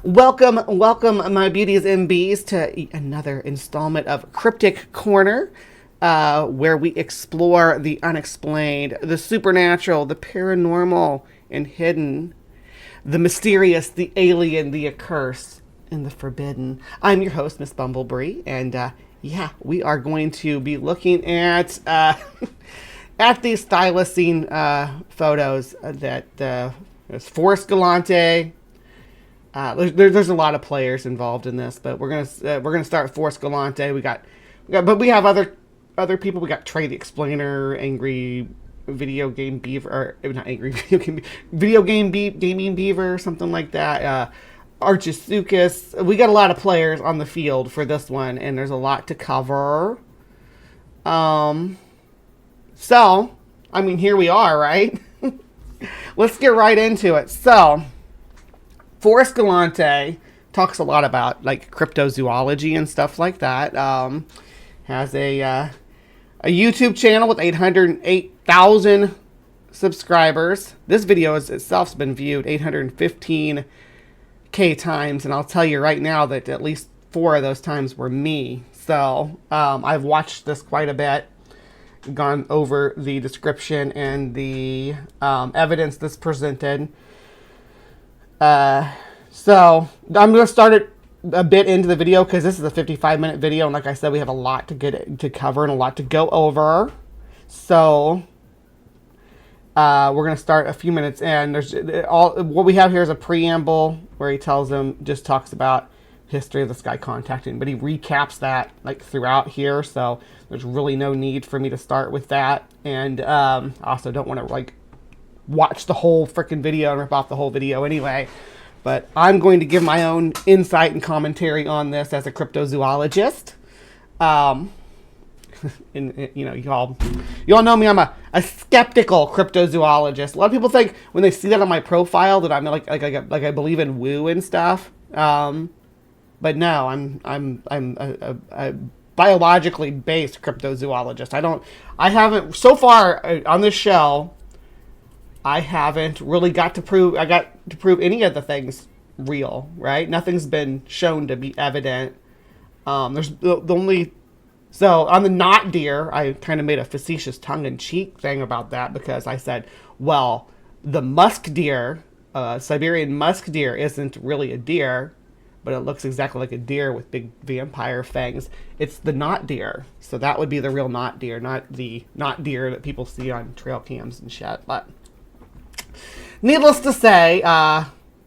Welcome, my beauties and bees, to another installment of Cryptic Corner, where we explore the unexplained, the supernatural, the paranormal and hidden, the mysterious, the alien, the accursed, and the forbidden. I'm your host, Miss Bumblebee, and we are going to be looking at at these Thylacine photos that there's Forrest Galante. There's a lot of players involved in this, but we're gonna start Forrest Galante. But we have other people. We got Trey the Explainer, Angry Video Game Beaver, or not Angry Video Game Gaming Beaver, something like that. Archisukas. We got a lot of players on the field for this one, and there's a lot to cover. So I mean, here we are, right? Let's get right into it. So, Forrest Galante talks a lot about like cryptozoology and stuff like that. Has a YouTube channel with 808,000 subscribers. This video itself's been viewed 815k times, and I'll tell you right now that at least 4 of those times were me. So I've watched this quite a bit, gone over the description and the evidence that's presented. So I'm going to start it a bit into the video because this is a 55-minute video, and like I said, we have a lot to cover and a lot to go over. So we're going to start a few minutes in. There's what we have here is a preamble where he talks about history of this guy contacting, but he recaps that like throughout here. So there's really no need for me to start with that, and I also don't want to like watch the whole freaking video and rip off the whole video anyway. But I'm going to give my own insight and commentary on this as a cryptozoologist. And you know, y'all know me. I'm a skeptical cryptozoologist. A lot of people think when they see that on my profile that I'm like I believe in woo and stuff. But no, I'm a biologically based cryptozoologist. I haven't so far on this show. I haven't really got to prove any of the things real, right? Nothing's been shown to be evident. There's the only, so on the not deer, I kind of made a facetious tongue-in-cheek thing about that because I said, well, the musk deer, Siberian musk deer isn't really a deer, but it looks exactly like a deer with big vampire fangs. It's the not deer. So that would be the real not deer, not the not deer that people see on trail cams and shit. But needless to say,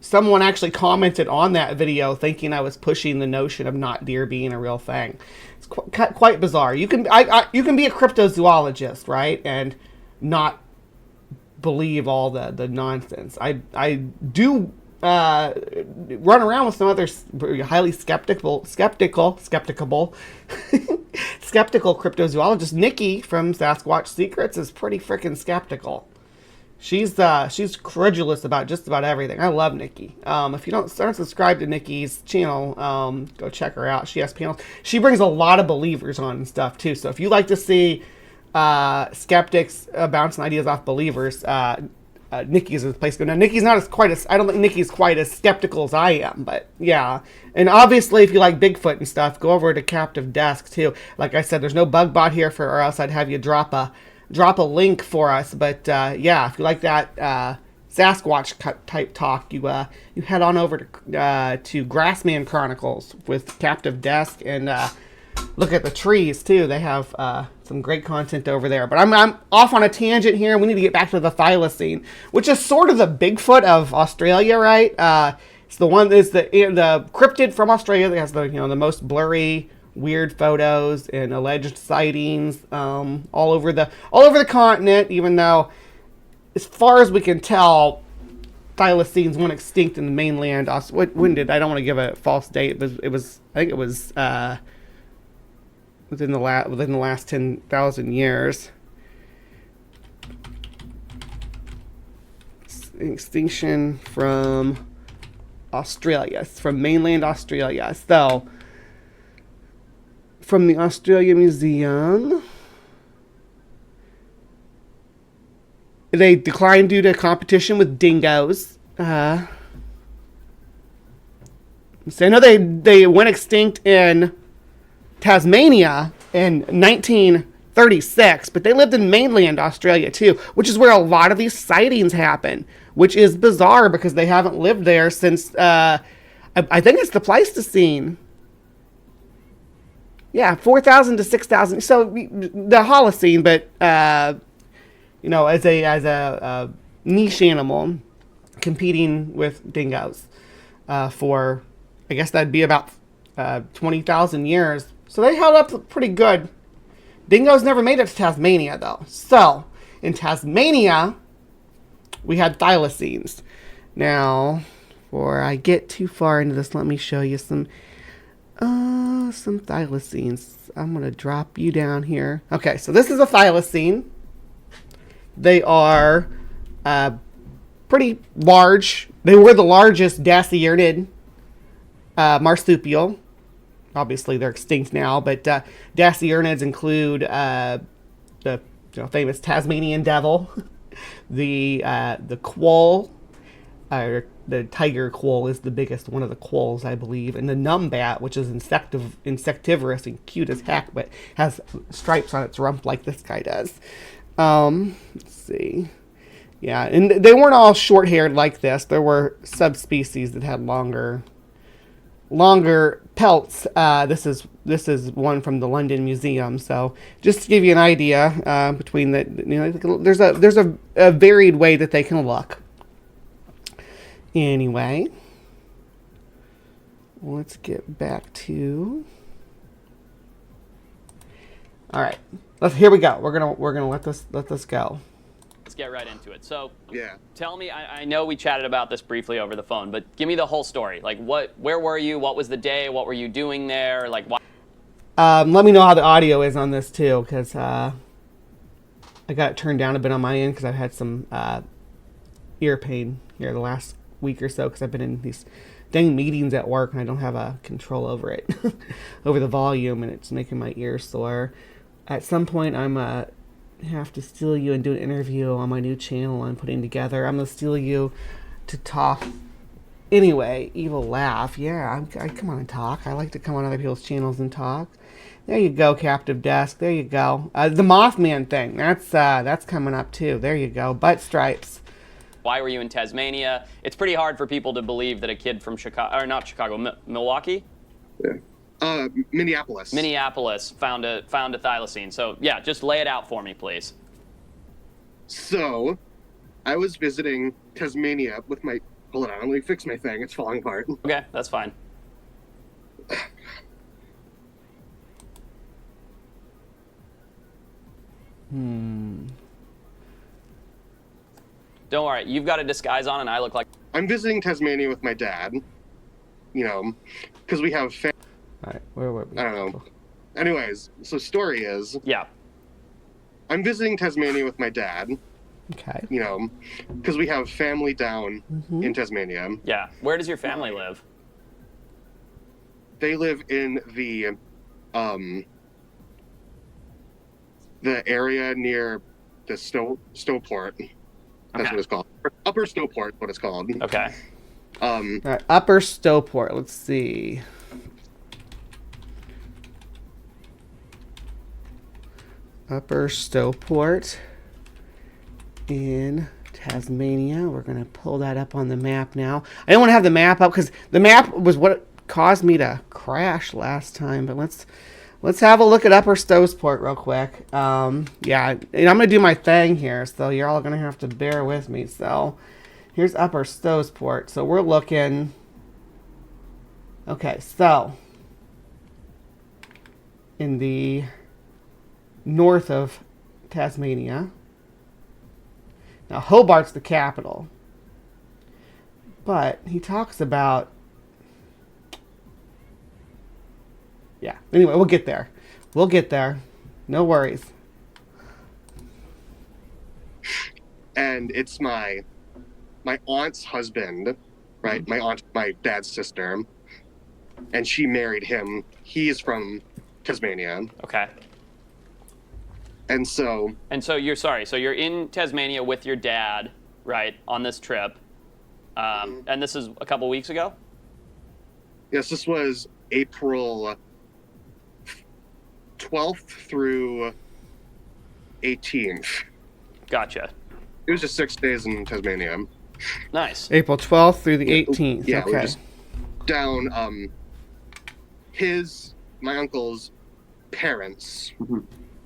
someone actually commented on that video thinking I was pushing the notion of not deer being a real thing. It's quite bizarre. You can be a cryptozoologist, right, and not believe all the nonsense. I do run around with some other highly skeptical cryptozoologist. Nikki from Sasquatch Secrets is pretty freaking skeptical. She's credulous about just about everything. I love Nikki. If you aren't subscribed to Nikki's channel, go check her out. She has panels. She brings a lot of believers on and stuff too. So if you like to see skeptics bouncing ideas off believers, Nikki's the place to go. Now Nikki's not I don't think Nikki's quite as skeptical as I am, but yeah. And obviously, if you like Bigfoot and stuff, go over to Captive Desk too. Like I said, there's no bug bot here or else I'd have you drop a link for us. But yeah, if you like that Sasquatch type talk, you head on over to Grassman Chronicles with Captive Desk and look at the trees too. They have some great content over there. But I'm off on a tangent here. We need to get back to the Thylacine, which is sort of the Bigfoot of Australia, right? It's the one that's the cryptid from Australia that has the the most blurry, weird photos and alleged sightings all over the continent, even though as far as we can tell Thylacines went extinct in the mainland. When did, I don't want to give a false date, but I think it was within the last 10,000 years. Extinction from Australia, from mainland Australia. So from the Australia Museum, they declined due to competition with dingoes. So I know they went extinct in Tasmania in 1936, but they lived in mainland Australia too, which is where a lot of these sightings happen, which is bizarre because they haven't lived there since, I think it's the Pleistocene. Yeah, 4,000 to 6,000. So the Holocene, but, you know, as a niche animal competing with dingoes for, I guess that'd be about 20,000 years. So they held up pretty good. Dingoes never made it to Tasmania, though. So, in Tasmania, we had thylacines. Now, before I get too far into this, let me show you some thylacines. I'm going to drop you down here. Okay, so this is a thylacine. They are pretty large. They were the largest dasyurnid marsupial. Obviously, they're extinct now, but dasyurnids include the famous Tasmanian devil, the quoll, the tiger quoll is the biggest one of the quolls, I believe, and the numbat, which is insectivorous and cute as heck, but has stripes on its rump like this guy does. Let's see. Yeah, and they weren't all short-haired like this. There were subspecies that had longer pelts. This is one from the London Museum. So just to give you an idea, between the, you know, there's a varied way that they can look. Anyway, let's get back to. All right, here we go. We're gonna let this go. Let's get right into it. So, yeah. Tell me, I know we chatted about this briefly over the phone, but give me the whole story. Like, where were you? What was the day? What were you doing there? Like, why? Let me know how the audio is on this too, because I got it turned down a bit on my end because I've had some ear pain here the last week or so because I've been in these dang meetings at work and I don't have a control over it, over the volume, and it's making my ears sore. At some point, I'm have to steal you and do an interview on my new channel I'm putting together. I'm gonna steal you to talk. Anyway, evil laugh. Yeah, I come on and talk. I like to come on other people's channels and talk. There you go, Captive Desk. There you go. The Mothman thing. That's coming up too. There you go. Butt stripes. Why were you in Tasmania? It's pretty hard for people to believe that a kid from Chicago, or not Chicago, Milwaukee? Yeah. Minneapolis. Minneapolis found a thylacine. So yeah, just lay it out for me, please. So, I was visiting Tasmania with my. Hold on, let me fix my thing. It's falling apart. Okay, that's fine. Don't worry, you've got a disguise on, and I look like. I'm visiting Tasmania with my dad. You know, because we have. All right, where were we? I don't know. Anyways, so story is. Yeah. I'm visiting Tasmania with my dad. Okay. You know, because we have family down in Tasmania. Yeah. Where does your family live? They live in the area near the Snowport. That's what it's called. Upper Snowport, what it's called. Okay. All right, Upper Snowport. Let's see. Upper Snowport in Tasmania. We're going to pull that up on the map now. I don't want to have the map up because the map was what caused me to crash last time. But let's have a look at Upper Snowport real quick. Yeah, and I'm going to do my thing here, so you're all going to have to bear with me. So here's Upper Snowport. So we're looking. Okay, so in the north of Tasmania. Now, Hobart's the capital. But he talks about... Yeah, anyway, we'll get there. We'll get there. No worries. And it's my aunt's husband, right? My dad's sister. And she married him. He's from Tasmania. Okay. And so you're in Tasmania with your dad, right, on this trip. And this is a couple weeks ago? Yes, this was April 12th through 18th. Gotcha. It was just 6 days in Tasmania. Nice. April 12th through the 18th. Yeah, we were Okay. just down. My uncle's parents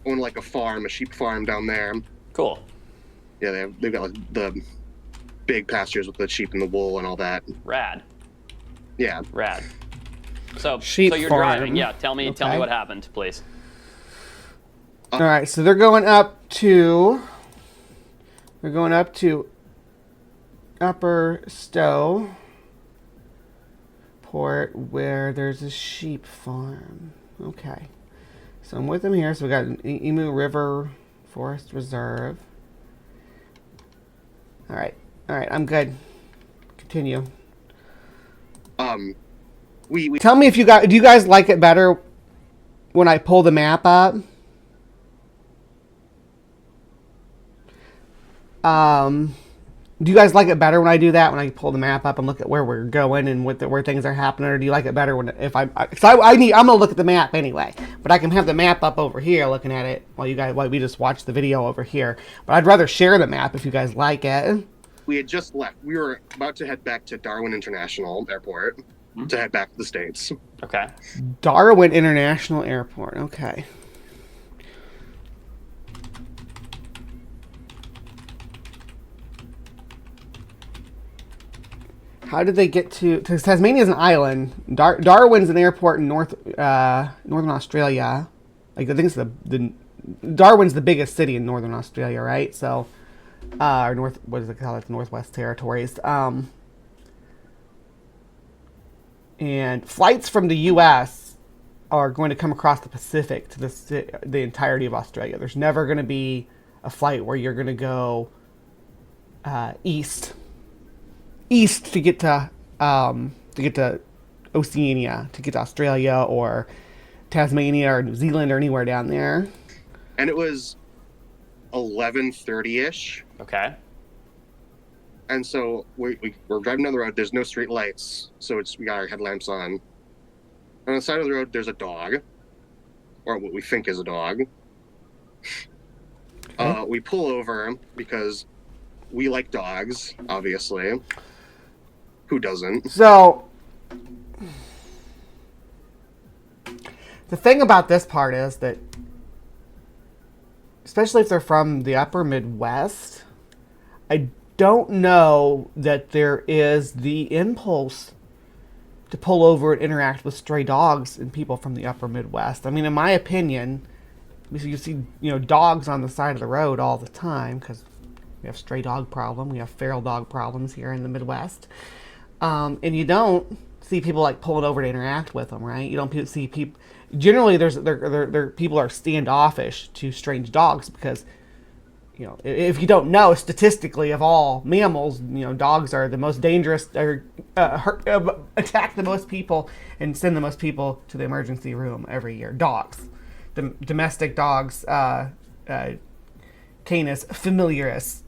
own like a farm, a sheep farm down there. Cool. Yeah, they've got like the big pastures with the sheep and the wool and all that. Rad. Yeah. Rad. So Sheep you're farm. driving. Yeah. Tell me Okay. what happened, please. All right, so they're going up to Upper Stowe Port, where there's a sheep farm. Okay, so I'm with them here. So we got an Emu River Forest Reserve. All right, I'm good. Continue. We Tell me if do you guys like it better when I pull the map up? Do you guys like it better when I do that? When I pull the map up and look at where we're going and where things are happening, or do you like it better when I'm gonna look at the map anyway, but I can have the map up over here looking at it while we just watch the video over here. But I'd rather share the map if you guys like it. We had just left. We were about to head back to Darwin International Airport to head back to the States. Okay. Darwin International Airport. Okay. How did they get to? Because Tasmania is an island. Darwin's an airport in northern Australia. Like, I think it's Darwin's the biggest city in northern Australia, right? So, or what is it called? It's Northwest Territories. And flights from the U.S. are going to come across the Pacific to the entirety of Australia. There's never going to be a flight where you're going to go east to get to Oceania, to get to Australia or Tasmania or New Zealand or anywhere down there. And it was 11:30ish. Okay. And so we're driving down the road. There's no street lights, so we got our headlamps on. On the side of the road, there's a dog, or what we think is a dog. Okay. We pull over because we like dogs, obviously. Who doesn't? So, the thing about this part is that, especially if they're from the upper Midwest, I don't know that there is the impulse to pull over and interact with stray dogs and people from the upper Midwest. I mean, in my opinion, you see, dogs on the side of the road all the time because we have stray dog problem, we have feral dog problems here in the Midwest, and you don't see people like pulling over to interact with them, right? You don't see people. Generally, people are standoffish to strange dogs because, if you don't know, statistically of all mammals, dogs are the most dangerous, or attack the most people and send the most people to the emergency room every year. Dogs, domestic dogs, Canis familiaris.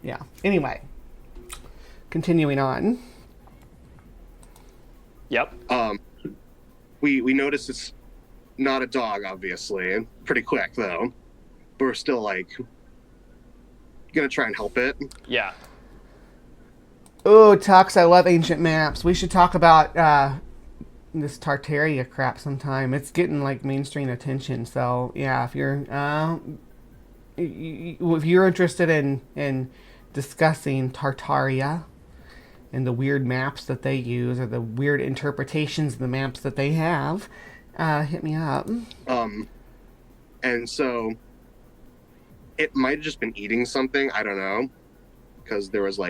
Yeah. Anyway, continuing on. Yep. We noticed it's not a dog, obviously. Pretty quick though. But we're still gonna try and help it. Yeah. Oh, Tux, I love ancient maps. We should talk about this Tartaria crap sometime. It's getting mainstream attention. So yeah, if you're interested in discussing Tartaria and the weird maps that they use or the weird interpretations of the maps that they have, hit me up. And so it might have just been eating something. I don't know, because there was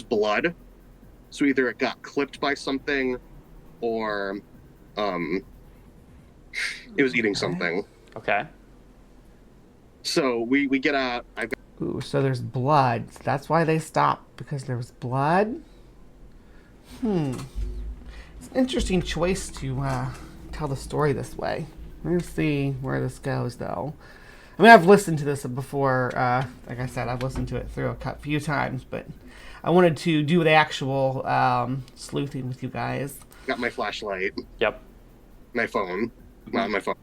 blood. So either it got clipped by something, or it was eating something. Okay. So we get out. Ooh, so there's blood. That's why they stopped, because there was blood? It's an interesting choice to tell the story this way. We're going to see where this goes, though. I mean, I've listened to this before. Like I said, I've listened to it through a few times, but I wanted to do the actual sleuthing with you guys. Got my flashlight. Yep. My phone. Not my phone.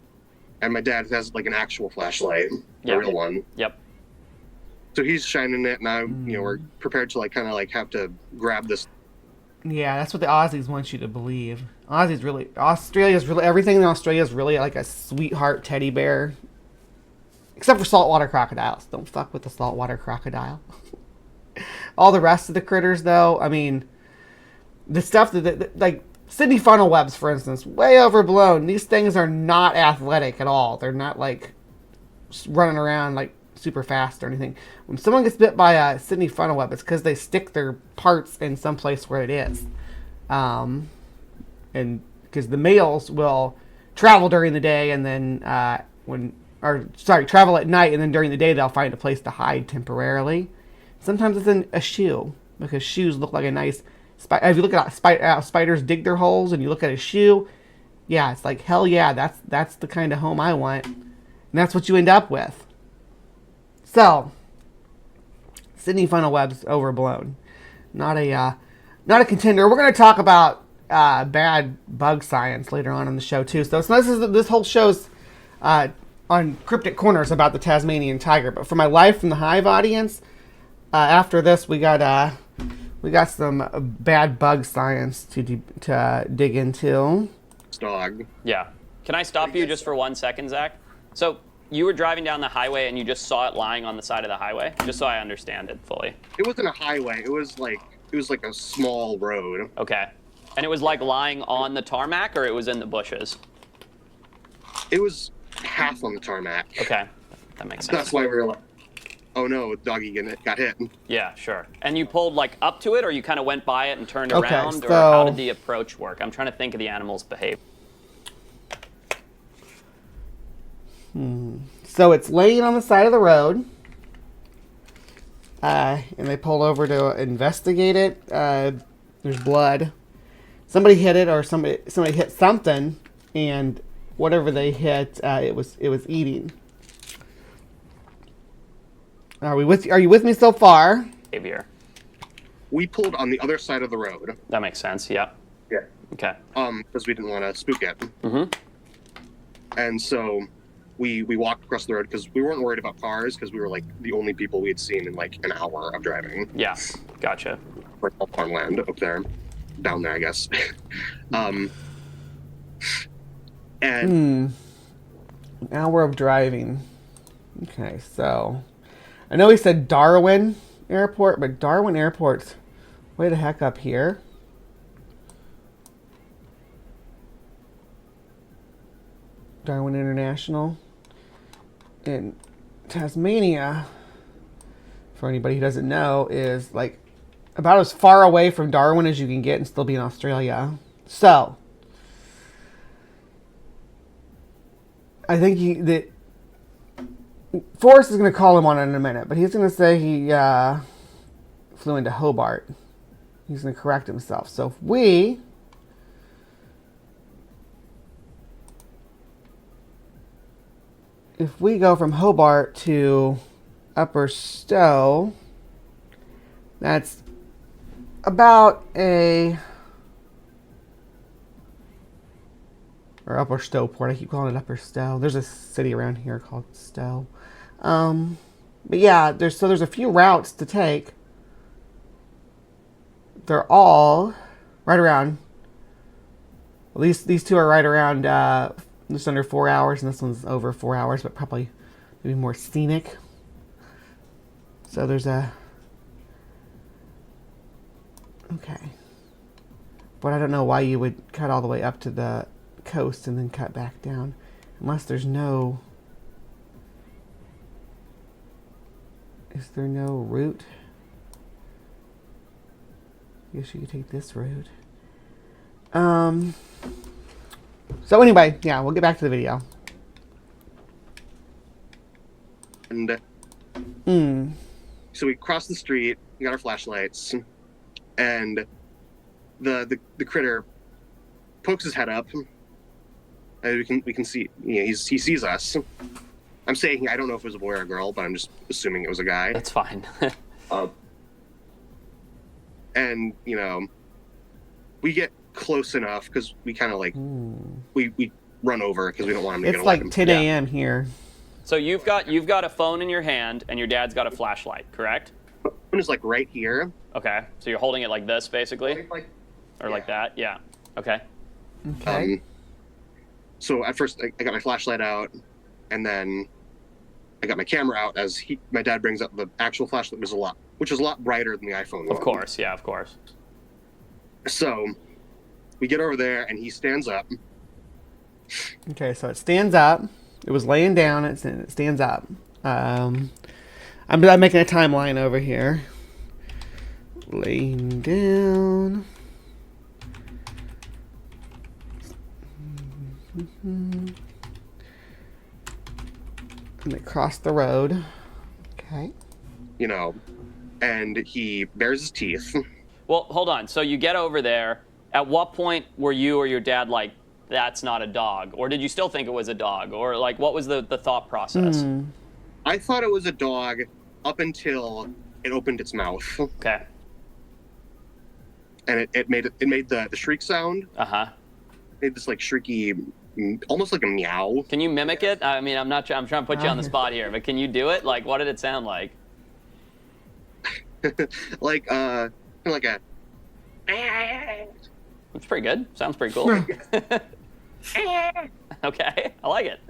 And my dad has like an actual flashlight, a real one. Yep. So he's shining it, and I, we're prepared to like kind of like have to grab this. Yeah, that's what the Aussies want you to believe. Australia's really, everything in Australia is really like a sweetheart teddy bear. Except for saltwater crocodiles. Don't fuck with the saltwater crocodile. All the rest of the critters, though, I mean, the stuff that like Sydney funnel webs, for instance, way overblown. These things are not athletic at all. They're not like running around like super fast or anything. When someone gets bit by a Sydney funnel web, it's because they stick their parts in some place where it is. And because the males will travel during the day and then travel at night, and then during the day they'll find a place to hide temporarily. Sometimes it's in a shoe, because shoes look like a nice... If you look at how spiders dig their holes and you look at a shoe, yeah, it's like, hell yeah, that's the kind of home I want. And that's what you end up with. So, Sydney funnel web's overblown. Not a contender. We're going to talk about bad bug science later on in the show, too. So this whole show's on CrypticCorner is about the Tasmanian tiger. But for my Live from the Hive audience, after this, we got some bad bug science to dig into. Dog. Yeah. Can I stop you just for 1 second, Zach? So you were driving down the highway and you just saw it lying on the side of the highway? Just so I understand it fully. It wasn't a highway. It was like a small road. Okay. And it was like lying on the tarmac, or it was in the bushes? It was half on the tarmac. Okay. That makes sense. That's why we were like, oh no, doggy got hit. Yeah, sure. And you pulled like up to it, or you kind of went by it and turned Okay, around, or so- how did the approach work? I'm trying to think of the animal's behavior. So it's laying on the side of the road, and they pull over to investigate it. There's blood. Somebody hit it, or somebody hit something, and whatever they hit, it was eating. Are you with me so far? Behavior. We pulled on the other side of the road. That makes sense. Yeah. Yeah. Okay. Because we didn't want to spook it. Mm-hmm. And so we walked across the road because we weren't worried about cars, because we were like the only people we had seen in like an hour of driving. Yeah. Gotcha. Like all farmland up there, down there, I guess. And An hour of driving. Okay, so I know he said Darwin Airport, but Darwin Airport's way the heck up here. Darwin International in Tasmania, for anybody who doesn't know, is like about as far away from Darwin as you can get and still be in Australia. So I think Forrest is going to call him on it in a minute, but he's going to say he flew into Hobart. He's going to correct himself. So if we go from Hobart to Upper Stowe, that's about or Upper Stowport. I keep calling it Upper Stowe. There's a city around here called Stowe. But yeah, there's a few routes to take. They're all right around. Well, these two are right around just under 4 hours, and this one's over 4 hours, but probably maybe more scenic. So there's okay. But I don't know why you would cut all the way up to the coast and then cut back down, unless there's no... Is there no route? I guess you could take this route. So anyway, yeah, we'll get back to the video. And so we crossed the street, we got our flashlights, and the critter pokes his head up, and we can see, he sees us. I'm saying I don't know if it was a boy or a girl, but I'm just assuming it was a guy. That's fine. And, you know, we get close enough because we kind of like, we run over because we don't want him to get It's away. like 10 a.m. here. So you've got a phone in your hand, and your dad's got a flashlight, correct? Phone is like right here. Okay. So you're holding it like this, basically? Or like that? Yeah. Okay. Okay. So at first I got my flashlight out, and then I got my camera out as my dad brings up the actual flashlight, which was a lot brighter than the iPhone one. Of course, yeah, of course. So we get over there, and he stands up. Okay, so it stands up. It was laying down. It stands up. I'm making a timeline over here. Laying down. And it crossed the road. Okay. You know, and he bares his teeth. Well, hold on. So you get over there. At what point were you or your dad like, that's not a dog? Or did you still think it was a dog? Or like, what was the thought process? I thought it was a dog up until it opened its mouth. Okay. And it made the shriek sound. Uh-huh. Made this like shrieky, almost like a meow. Can you mimic it? I mean, I'm trying to put you on the spot here, but can you do it? Like, what did it sound like? Like kind of like a. That's pretty good. Sounds pretty cool. Okay, I like it.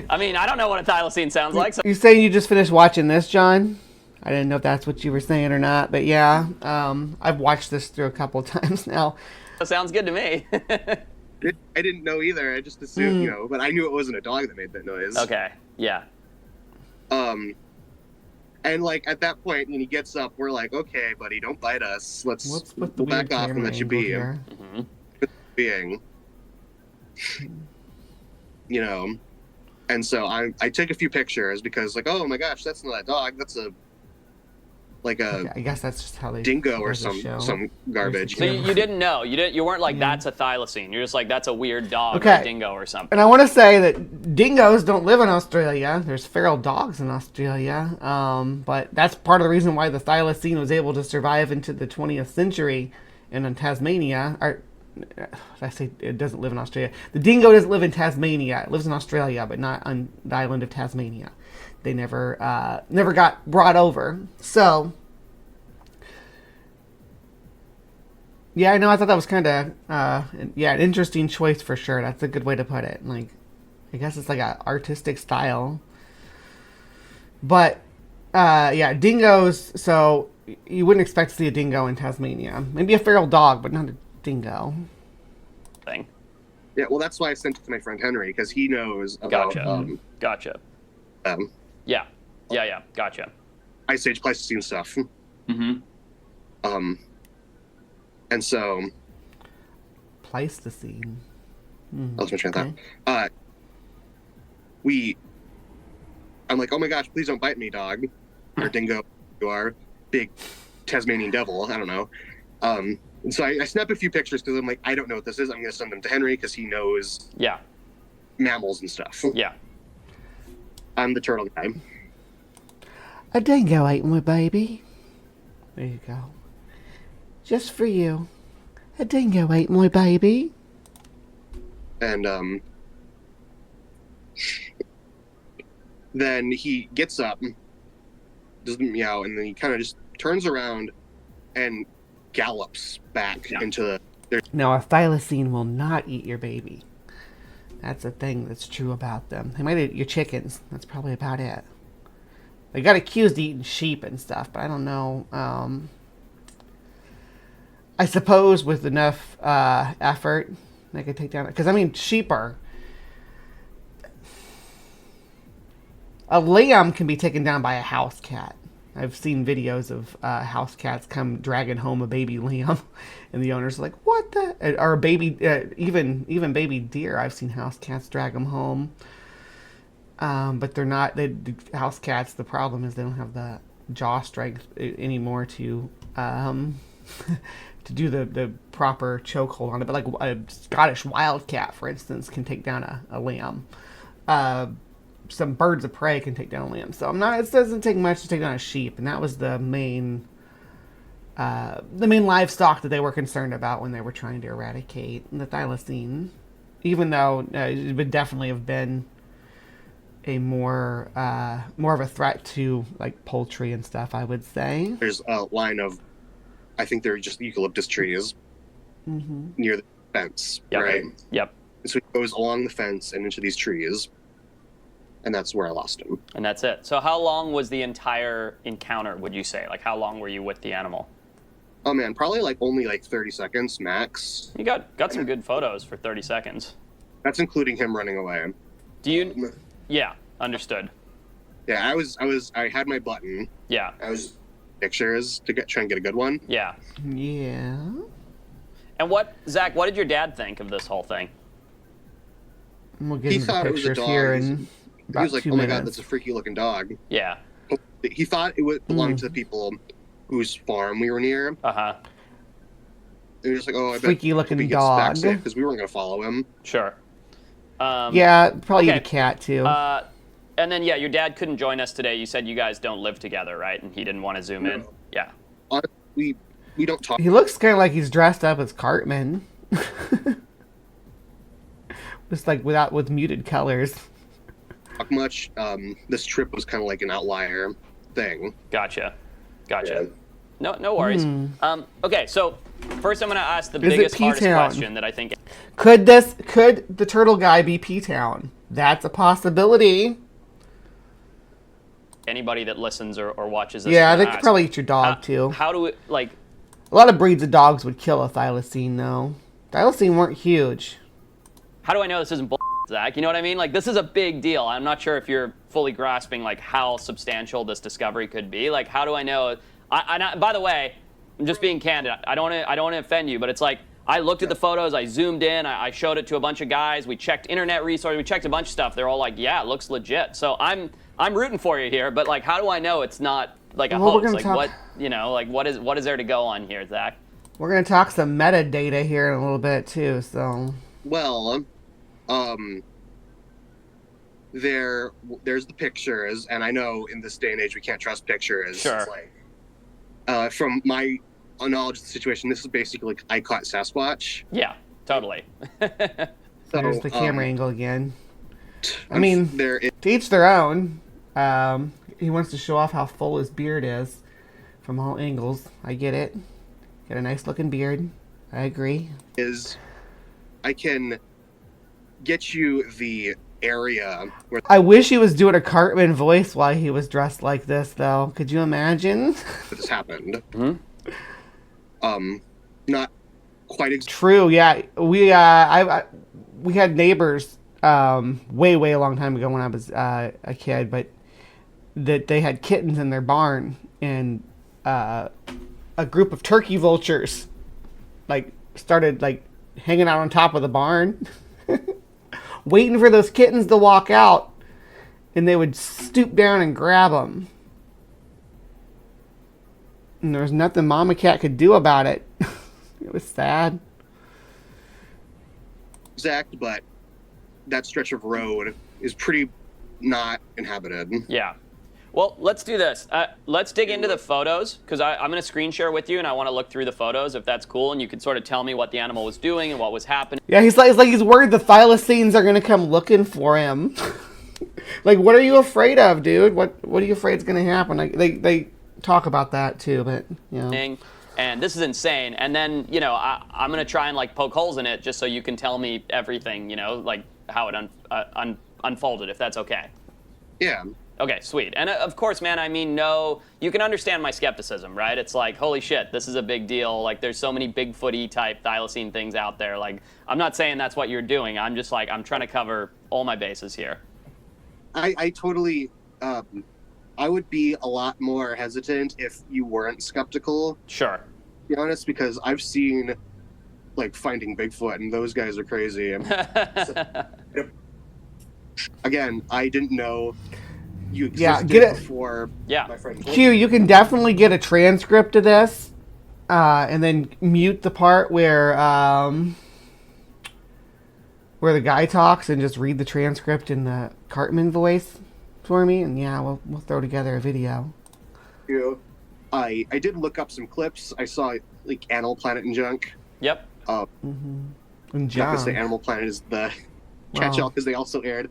I mean, I don't know what a thylacine sounds like. So. You saying you just finished watching this, John? I didn't know if that's what you were saying or not, but yeah, I've watched this through a couple times now. That sounds good to me. I didn't know either. I just assumed, you know, but I knew it wasn't a dog that made that noise. Okay, yeah. And like at that point, when he gets up, we're like, okay, buddy, don't bite us. Let's put the back off and let you be. Being. You know, and so I took a few pictures because like, oh my gosh, that's not a dog. That's I guess that's just how they dingo or some garbage. So you didn't know. You weren't like, that's a thylacine. You're just like, that's a weird dog or a dingo or something. And I want to say that dingoes don't live in Australia. There's feral dogs in Australia. But that's part of the reason why the thylacine was able to survive into the 20th century in Tasmania. I say it doesn't live in Australia. The dingo doesn't live in Tasmania. It lives in Australia, but not on the island of Tasmania. They never got brought over. So, yeah, I know. I thought that was kind of, an interesting choice for sure. That's a good way to put it. Like, I guess it's like an artistic style. But, yeah, dingoes. So you wouldn't expect to see a dingo in Tasmania. Maybe a feral dog, but not a dingo. Thing. Yeah, well, that's why I sent it to my friend Henry because he knows about. Gotcha. Yeah. Gotcha. Ice Age Pleistocene stuff. Mm-hmm. And so. Pleistocene. I was mentioning that. I'm like, oh my gosh, please don't bite me, dog. Or dingo, you are. Big Tasmanian devil. I don't know. And so I snap a few pictures because I'm like, I don't know what this is. I'm going to send them to Henry because he knows mammals and stuff. Yeah. I'm the turtle guy. A dingo ate my baby. There you go. Just for you. A dingo ate my baby. And then he gets up, does the meow, and then he kind of just turns around and gallops back into the... Now, a thylacine will not eat your baby. That's a thing that's true about them. They might eat your chickens. That's probably about it. They got accused of eating sheep and stuff, but I don't know. I suppose with enough effort, they could take down... Because, I mean, sheep are... A lamb can be taken down by a house cat. I've seen videos of house cats come dragging home a baby lamb, and the owner's like, "What the?" Or a baby, even baby deer. I've seen house cats drag them home, but they're not. The house cats. The problem is they don't have the jaw strength anymore to to do the proper chokehold on it. But like a Scottish wildcat, for instance, can take down a lamb. some birds of prey can take down a lamb. So it doesn't take much to take down a sheep, and that was the main livestock that they were concerned about when they were trying to eradicate the thylacine. Even though it would definitely have been a more of a threat to like poultry and stuff, I would say. There's a line of, I think they're just eucalyptus trees near the fence, right? Yep. So he goes along the fence and into these trees, and that's where I lost him. And that's it. So how long was the entire encounter, would you say? Like, how long were you with the animal? Oh man, probably only 30 seconds max. You got some good photos for 30 seconds. That's including him running away. Yeah, understood. Yeah, I had my button. Yeah. I was pictures to try and get a good one. Yeah. Yeah. And Zach, what did your dad think of this whole thing? We'll get He into the thought it was a pictures dog. here in He about was like, 2 "Oh my minutes. god, that's a freaky looking dog." Yeah. He thought it would belong to the people whose farm we were near. Uh-huh. They were just like, "Oh, I bet Freaky looking he gets dog. back because we weren't going to follow him." Sure. Yeah, probably okay. eat a cat too. And then, yeah, your dad couldn't join us today. You said you guys don't live together, right? And he didn't want to zoom in. Yeah. Honestly, we don't talk. He looks kind of like he's dressed up as Cartman. Just like with muted colors. Talk much. This trip was kind of like an outlier thing. Gotcha. Yeah. No worries. Okay, so first I'm going to ask the Is it biggest, hardest P-Town? question that I think. Could the turtle guy be P-Town? That's a possibility. Anybody that listens or watches this. Yeah, is they gonna could ask, probably eat your dog too. How do it, like, A lot of breeds of dogs would kill a thylacine, though. Thylacine weren't huge. how do I know this isn't bull, Zach? You know what I mean? Like, this is a big deal. I'm not sure if you're fully grasping, like, how substantial this discovery could be. Like, how do I know? By the way, I'm just being candid. I don't want to offend you, but it's like, I looked at the photos, I zoomed in, I showed it to a bunch of guys, we checked internet resources, we checked a bunch of stuff. They're all like, yeah, it looks legit. So I'm rooting for you here, but like, how do I know it's not like a hoax? Like, what is there to go on here, Zach? We're going to talk some metadata here in a little bit, too, so... Well, there's the pictures, and I know in this day and age we can't trust pictures. Sure. It's like, from my knowledge of the situation, this is basically like I caught Sasquatch. Yeah, totally. So, There's the camera angle again. I mean, to each their own. He wants to show off how full his beard is from all angles. I get it. Got a nice looking beard. I agree. I can get you the area where I wish he was doing a Cartman voice while he was dressed like this, though. Could you imagine? this happened. Mm-hmm. Not quite True. Yeah. We had neighbors way a long time ago when I was a kid, but that they had kittens in their barn, and a group of turkey vultures like started like hanging out on top of the barn waiting for those kittens to walk out, and they would stoop down and grab them, and there was nothing Mama Cat could do about it. It was sad. exact, but that stretch of road is pretty not inhabited. Yeah. Well, let's do this. Let's dig into the photos, because I'm going to screen share with you, and I want to look through the photos, if that's cool, and you can sort of tell me what the animal was doing and what was happening. Yeah, he's like he's worried the thylacines are gonna come looking for him. Like, what are you afraid of, dude? What are you afraid is gonna happen? Like, they talk about that too, but you know. And this is insane. And then, I'm going to try and like poke holes in it just so you can tell me everything, like how it unfolded, if that's okay. Yeah. Okay, sweet. And of course, man, I mean, no, you can understand my skepticism, right? It's like, holy shit, this is a big deal. Like, there's so many Bigfoot-y type thylacine things out there. Like, I'm not saying that's what you're doing. I'm just like, I'm trying to cover all my bases here. I totally, I would be a lot more hesitant if you weren't skeptical. Sure. To be honest, because I've seen, like, Finding Bigfoot, and those guys are crazy. Again, I didn't know you existed before my friend told Q, me. you can definitely get a transcript of this, and then mute the part where where the guy talks and just read the transcript in the Cartman voice for me, and yeah, we'll throw together a video. I did look up some clips. I saw like Animal Planet and junk. Yep. And Not John. to say Animal Planet is the catch-all because they also aired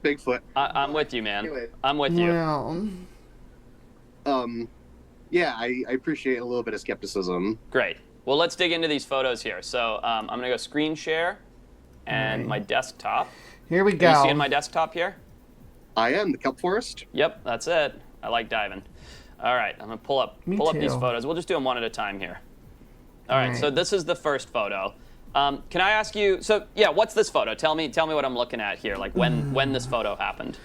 Bigfoot. I'm with you, man. Anyway. I'm with you. Well, Yeah, I appreciate a little bit of skepticism. Great. Well, let's dig into these photos here. So I'm going to go screen share and my desktop. here we Are go. you seeing my desktop here? I am the kelp forest. Yep, that's it. I like diving. All right, I'm going to pull up these too. photos. We'll just do them one at a time here. All right, Right. so this is the first photo. Can I ask you, so yeah, what's this photo? Tell me what I'm looking at here, like when this photo happened.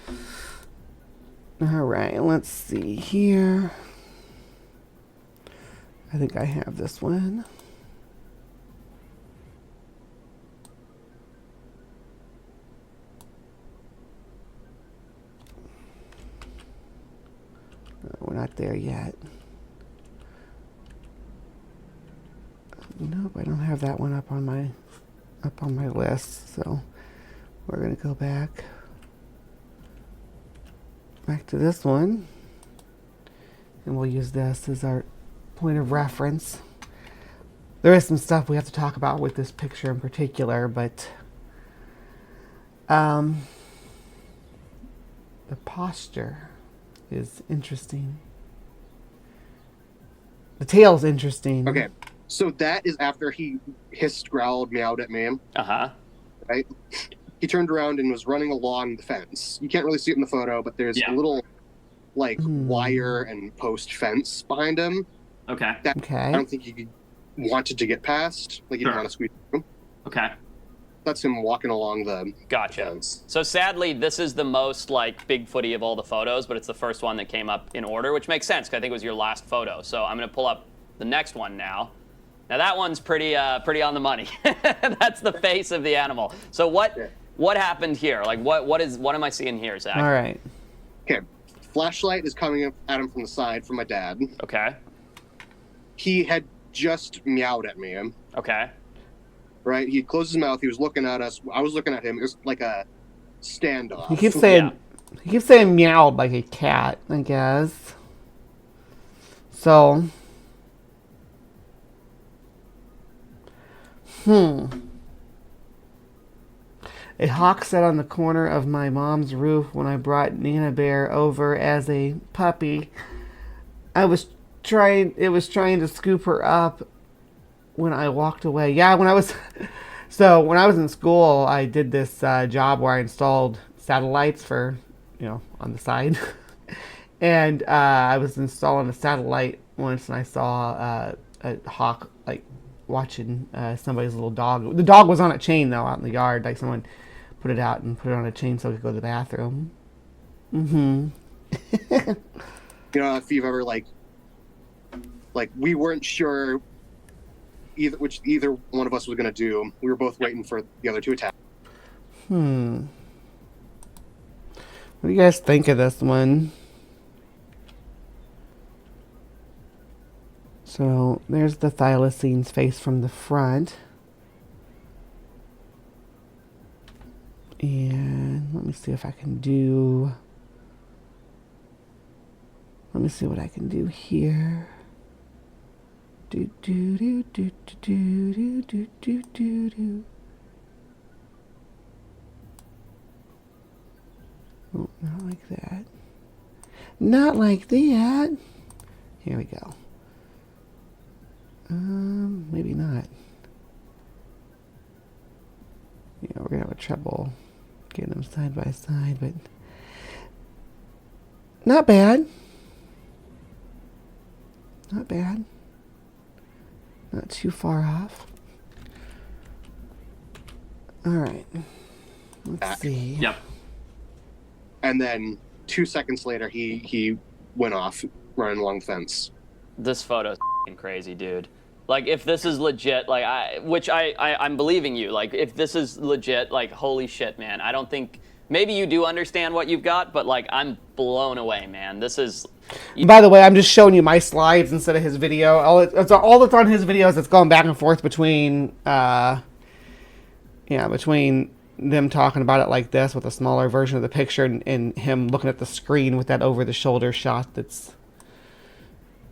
All right, let's see here. I think I have this one. We're not there yet. Nope, I don't have that one up on my list. So we're gonna go back to this one, and we'll use this as our point of reference. There is some stuff we have to talk about with this picture in particular, but the posture is interesting. The tail's interesting. Okay, so that is after he hissed, growled, meowed at me. Uh-huh. Right? He turned around and was running along the fence. You can't really see it in the photo, but there's a little, like, wire and post fence behind him. Okay. That Okay. I don't think he wanted to get past. Like, he didn't want to squeeze through. Okay. That's him walking along the Gotcha. fence. So sadly, this is the most like Bigfooty of all the photos, but it's the first one that came up in order, which makes sense because I think it was your last photo. So I'm going to pull up the next one now. Now that one's pretty on the money. That's the face of the animal. So what happened here? Like what am I seeing here, Zach? All right. Okay. Flashlight is coming up at him from the side from my dad. Okay. He had just meowed at me. Okay. Right? He closed his mouth. He was looking at us. I was looking at him. It was like a standoff. He keeps saying meowed like a cat, I guess. So, A hawk sat on the corner of my mom's roof when I brought Nana Bear over as a puppy. It was trying to scoop her up when I walked away. Yeah, when I was in school, I did this job where I installed satellites for, on the side. And I was installing a satellite once, and I saw a hawk like watching somebody's little dog. The dog was on a chain though out in the yard. Like someone put it out and put it on a chain so it could go to the bathroom. If you've ever like we weren't sure which either one of us was going to do. We were both waiting for the other to attack. What do you guys think of this one? So there's the Thylacine's face from the front. And let me see if I can do... Let me see what I can do here. Do do do do do do do do do do. Oh, not like that. Not like that. Here we go. Maybe not. We're gonna have trouble getting them side by side, but not bad. Not bad. Not too far off. All right. Let's see. Yep. And then 2 seconds later, he went off running along the fence. This photo's crazy, dude. Like, if this is legit, like, I'm believing you. Like, if this is legit, like, holy shit, man. I don't think, maybe you do understand what you've got, but, like, I'm blown away, man. This is... By the way, I'm just showing you my slides instead of his video. All that's on his videos. It's going back and forth between, between them talking about it like this with a smaller version of the picture and him looking at the screen with that over the shoulder shot. That's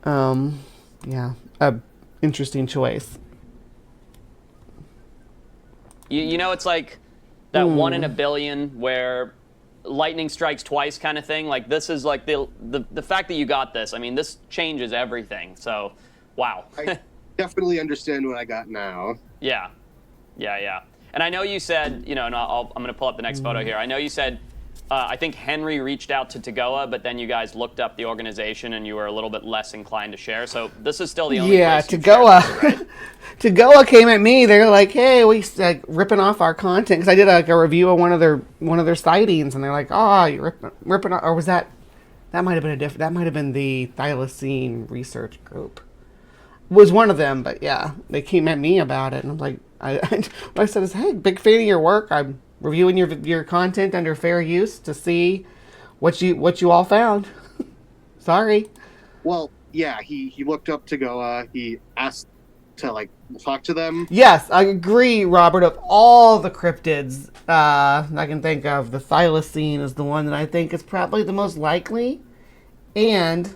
yeah, a interesting choice. You know, it's like that 1 in a billion where lightning strikes twice kind of thing. Like, this is like the fact that you got this. I mean, this changes everything. So, wow. I definitely understand what I got now. Yeah. And I know you said, you know, and I'm going to pull up the next photo here. I know you said, I think Henry reached out to Tagoa, but then you guys looked up the organization and you were a little bit less inclined to share. So this is still the only place you've shared this, right? Tagoa came at me. They're like, "Hey, we like ripping off our content," because I did like a review of one of their sightings, and they're like, "Oh, you're ripping off," or was that might have been a different? That might have been the Thylacine research group. Was one of them, but yeah, they came at me about it, and I'm like, what I said is, "Hey, big fan of your work. I'm reviewing your content under fair use to see what you all found." Sorry. Well, yeah, he looked up Tagoa. He asked to like talk to them. Yes, I agree, Robert. Of all the cryptids I can think of, the Thylacine is the one that I think is probably the most likely, and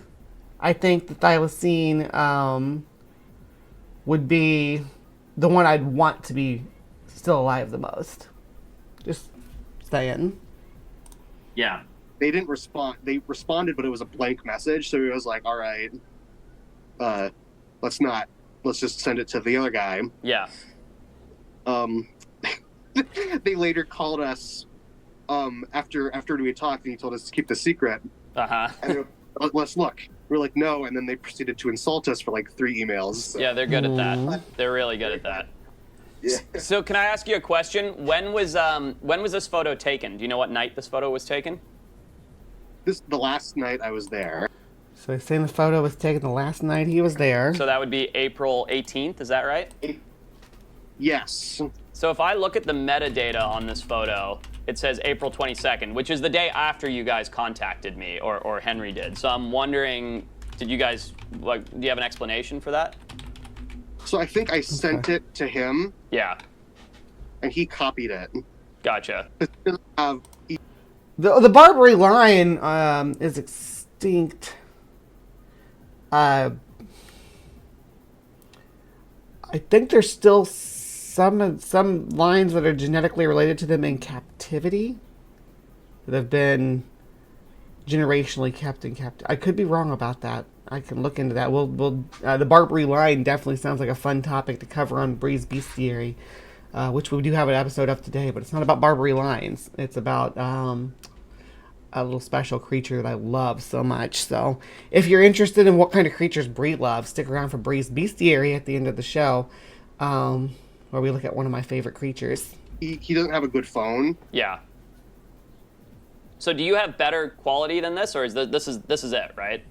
I think the Thylacine would be the one I'd want to be still alive the most. Just saying. Yeah. They didn't respond. They responded, but it was a blank message. So he was like, "All right, let's just send it to the other guy." Yeah. They later called us after we talked, and he told us to keep the secret. Uh-huh. And they were, "Let's look." We're like, "No," and then they proceeded to insult us for like 3 emails. So. Yeah, they're good at that. They're really good at that. Yeah. So can I ask you a question? When was this photo taken? Do you know what night this photo was taken? The last night I was there. So he's saying the photo was taken the last night he was there. So that would be April 18th, is that right? Yes. So if I look at the metadata on this photo, it says April 22nd, which is the day after you guys contacted me, or Henry did. So I'm wondering, did you guys, like, do you have an explanation for that? So I think I sent it to him. Yeah. And he copied it. Gotcha. The Barbary lion is extinct. I think there's still some lions that are genetically related to them in captivity that have been generationally kept in captivity. I could be wrong about that. I can look into that. We'll the Barbary lion definitely sounds like a fun topic to cover on Bree's Bestiary, which we do have an episode of today. But it's not about Barbary lions. It's about a little special creature that I love so much. So if you're interested in what kind of creatures Bree loves, stick around for Bree's Bestiary at the end of the show, where we look at one of my favorite creatures. He doesn't have a good phone. Yeah. So do you have better quality than this, or is this is it, right?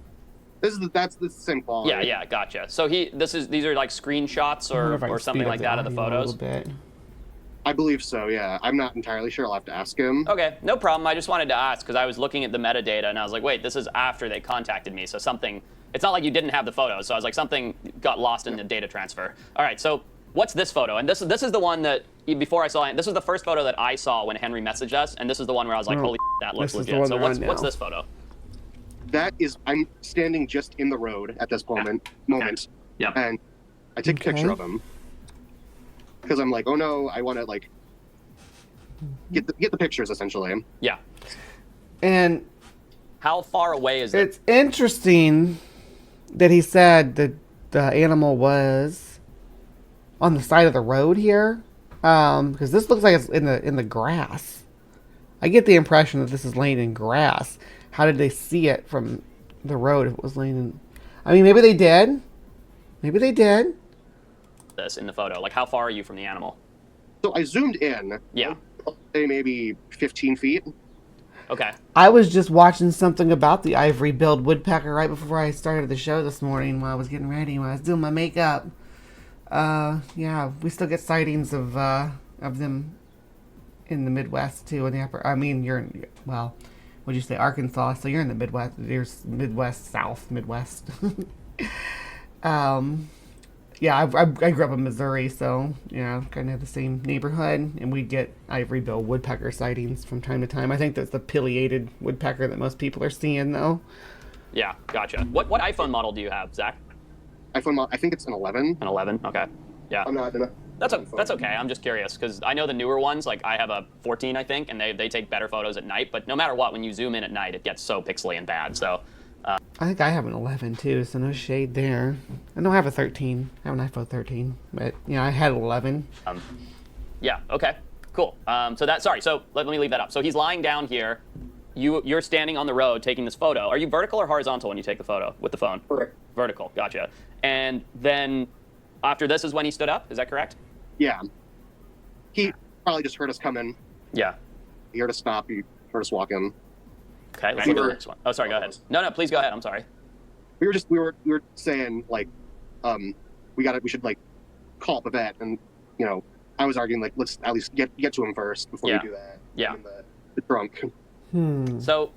That's the same quality. Yeah, gotcha. So these are like screenshots or something like that of the photos. I believe so, yeah. I'm not entirely sure. I'll have to ask him. Okay, no problem. I just wanted to ask because I was looking at the metadata and I was like, wait, this is after they contacted me. So something, it's not like you didn't have the photos. So I was like, something got lost in the data transfer. All right, so what's this photo? And this is the one that, before I saw it, this was the first photo that I saw when Henry messaged us. And this is the one where I was like, holy that looks legit. So what's this photo? That is, I'm standing just in the road at this moment. Yeah. And I take a picture of him. Because I'm like, oh no, I want to like get the pictures essentially. Yeah. And how far away is it? It's interesting that he said that the animal was on the side of the road here, because this looks like it's in the grass. I get the impression that this is laying in grass. How did they see it from the road if it was laying in? I mean, maybe they did. Maybe they did. This in the photo, like how far are you from the animal? So I zoomed in. Yeah. I'll say maybe 15 feet. Okay. I was just watching something about the ivory-billed woodpecker right before I started the show this morning while I was getting ready, while I was doing my makeup. Yeah, we still get sightings of them in the Midwest too. In the upper, I mean, you're in, well, what'd you say, Arkansas? So you're in the Midwest. You're Midwest, South, Midwest. yeah, I grew up in Missouri, so yeah, kind of the same neighborhood, and we get ivory bill woodpecker sightings from time to time. I think that's the pileated woodpecker that most people are seeing, though. Yeah, gotcha. What iPhone model do you have, Zach? iPhone model, I think it's an 11. An 11. Okay. Yeah. I'm not gonna. That's okay. I'm just curious because I know the newer ones. Like I have a 14, I think, and they take better photos at night. But no matter what, when you zoom in at night, it gets so pixely and bad. So. I think I have an 11 too, so no shade there. I know I have a 13. I have an iPhone 13, but yeah, I had 11. Yeah. Okay. Cool. So let me leave that up. So he's lying down here. You're standing on the road taking this photo. Are you vertical or horizontal when you take the photo with the phone? Correct. Vertical. Gotcha. And then after this is when he stood up. Is that correct? Yeah. He probably just heard us coming. Yeah. He heard us stop. He heard us walk in. Okay. Let's look at the next one. Oh, sorry. Go ahead. No. Please go ahead. I'm sorry. We were saying like, we should like call up a vet, and I was arguing like let's at least get to him first before we do that. Yeah. In the trunk. So,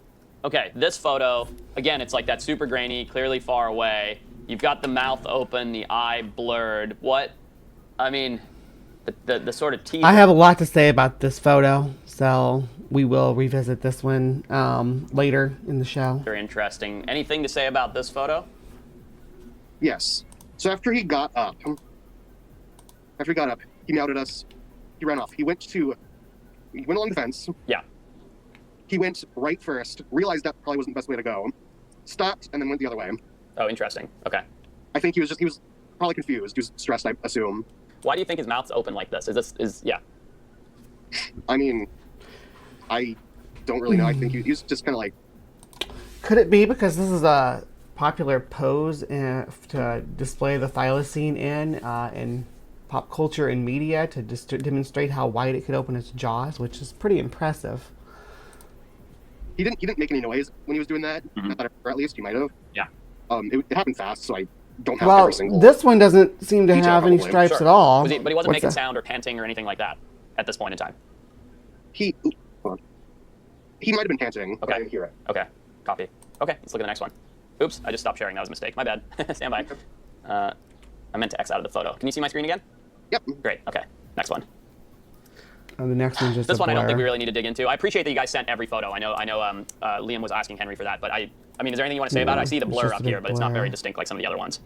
okay, this photo again, it's like that super grainy, clearly far away. You've got the mouth open, the eye blurred. The sort of teeth. I have a lot to say about this photo, so we will revisit this one later in the show. Very interesting. Anything to say about this photo? Yes. So after he got up, he meowed at us. He ran off. He went along the fence. Yeah. He went right first, realized that probably wasn't the best way to go, stopped, and then went the other way. Oh, interesting. Okay. I think he was probably confused. He was stressed, I assume. Why do you think his mouth's open like this? Yeah. I mean, I don't really know. I think he was just kind of like... Could it be because this is a popular pose to display the thylacine in pop culture and media to demonstrate how wide it could open its jaws, which is pretty impressive. He didn't make any noise when he was doing that. Mm-hmm. Or at least he might have. Yeah. It happened fast, so I don't have every single... this one doesn't seem to have any stripes at all. But he wasn't making sound or panting or anything like that at this point in time. He might have been panting. Okay. I didn't hear it. Okay. Copy. Okay, let's look at the next one. Oops, I just stopped sharing. That was a mistake. My bad. Stand by. I meant to X out of the photo. Can you see my screen again? Yep. Great. Okay. Next one. The next one's just this a one blur. I don't think we really need to dig into. I appreciate that you guys sent every photo. I know. Liam was asking Henry for that, but I mean, is there anything you want to say about it? I see the blur up here, but it's not very distinct like some of the other ones.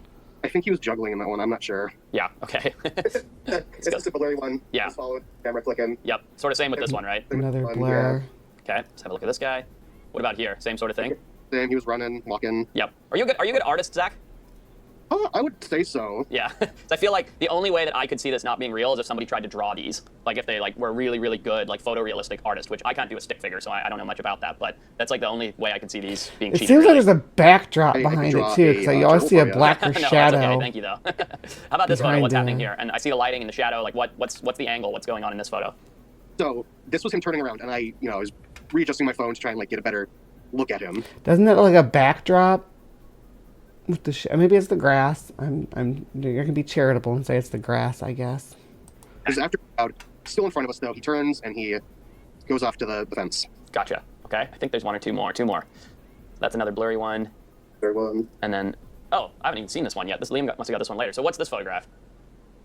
I think he was juggling in that one. I'm not sure. Yeah. Okay. It's just a blurry one. Yeah. Just followed camera clicking. Yep. Sort of same with this one, right? Another blur. Okay. Let's have a look at this guy. What about here? Same sort of thing. Same. He was running, walking. Yep. Are you a good artist, Zach? I would say so. Yeah. So I feel like the only way that I could see this not being real is if somebody tried to draw these. Like if they were really, really good, photorealistic artists, which I can't do a stick figure, so I don't know much about that. But that's the only way I can see these being cheated. It seems really. like there's a backdrop behind it too, because you always see a blacker no, shadow. That's okay. Thank you though. How about this photo? What's happening here? And I see the lighting and the shadow. What's the angle? What's going on in this photo? So this was him turning around, and I was readjusting my phone to try and get a better look at him. Doesn't it look like a backdrop? With the maybe it's the grass. I can be charitable and say it's the grass, I guess. Because after still in front of us though, he turns and he goes off to the fence. Gotcha. Okay. I think there's one or two more. That's another blurry one. Third one. And then I haven't even seen this one yet. Liam must have got this one later. So what's this photograph?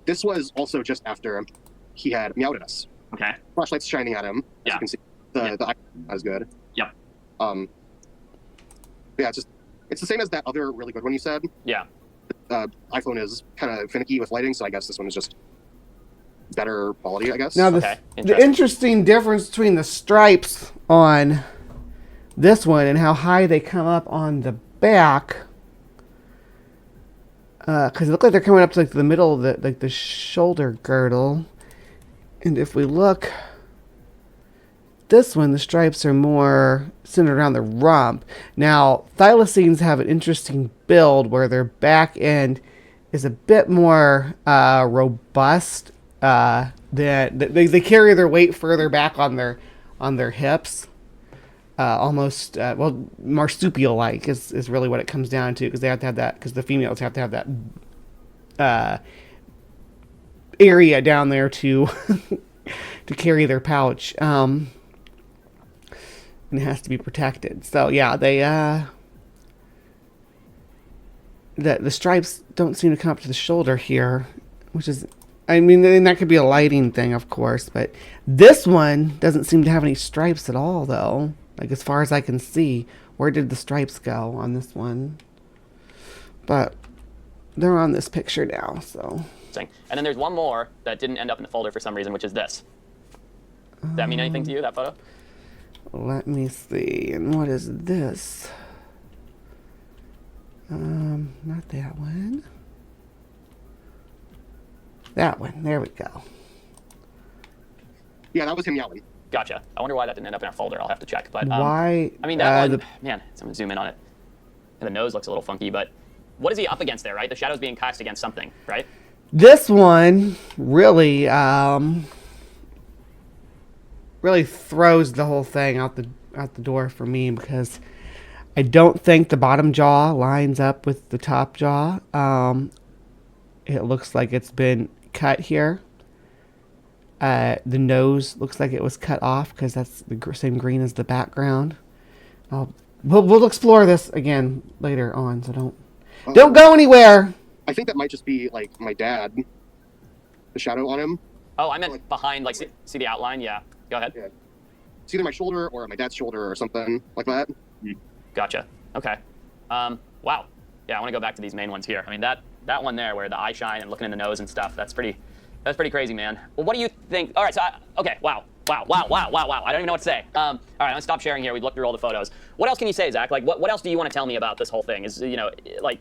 This was also just after he had meowed at us. Okay. Flashlight's shining at him. Yeah. As you can see, the eye is good. Yep. Yeah, it's the same as that other really good one you said. Yeah. iPhone is kind of finicky with lighting, so I guess this one is just better quality, I guess. Now, the interesting difference between the stripes on this one and how high they come up on the back, because it looks like they're coming up to the middle of the shoulder girdle, and if we look, this one, the stripes are more centered around the rump. Now, thylacines have an interesting build where their back end is a bit more robust. They carry their weight further back on their hips, almost marsupial-like is really what it comes down to, because they have to have that, because the females have to have that area down there to to carry their pouch. And it has to be protected. So yeah, they the stripes don't seem to come up to the shoulder here, which is, I mean, and that could be a lighting thing, of course, but this one doesn't seem to have any stripes at all, though. Like, as far as I can see, where did the stripes go on this one? But they're on this picture now, so. And then there's one more that didn't end up in the folder for some reason, which is this. Does that mean anything to you, that photo? Let me see. And what is this? Not that one. That one. There we go. Yeah, that was him yelling. Gotcha. I wonder why that didn't end up in our folder. I'll have to check. But why? I mean, that one, man, I'm gonna zoom in on it. And the nose looks a little funky, but what is he up against there, right? The shadow's being cast against something, right? This one really, really throws the whole thing out the door for me, because I don't think the bottom jaw lines up with the top jaw. It looks like it's been cut here. The nose looks like it was cut off because that's the same green as the background. We'll explore this again later on, so don't go anywhere. I think that might just be like my dad. The shadow on him. Oh, I meant behind, like, see the outline? Yeah. Go ahead. Yeah. It's either my shoulder or my dad's shoulder or something like that. Gotcha. Okay. Wow. Yeah, I want to go back to these main ones here. I mean, that one there where the eye shine and looking in the nose and stuff, that's pretty crazy, man. Well, what do you think? All right, so, okay, wow. I don't even know what to say. All right, I'm gonna stop sharing here. We've looked through all the photos. What else can you say, Zach? Like, what else do you want to tell me about this whole thing? Is, you know, like,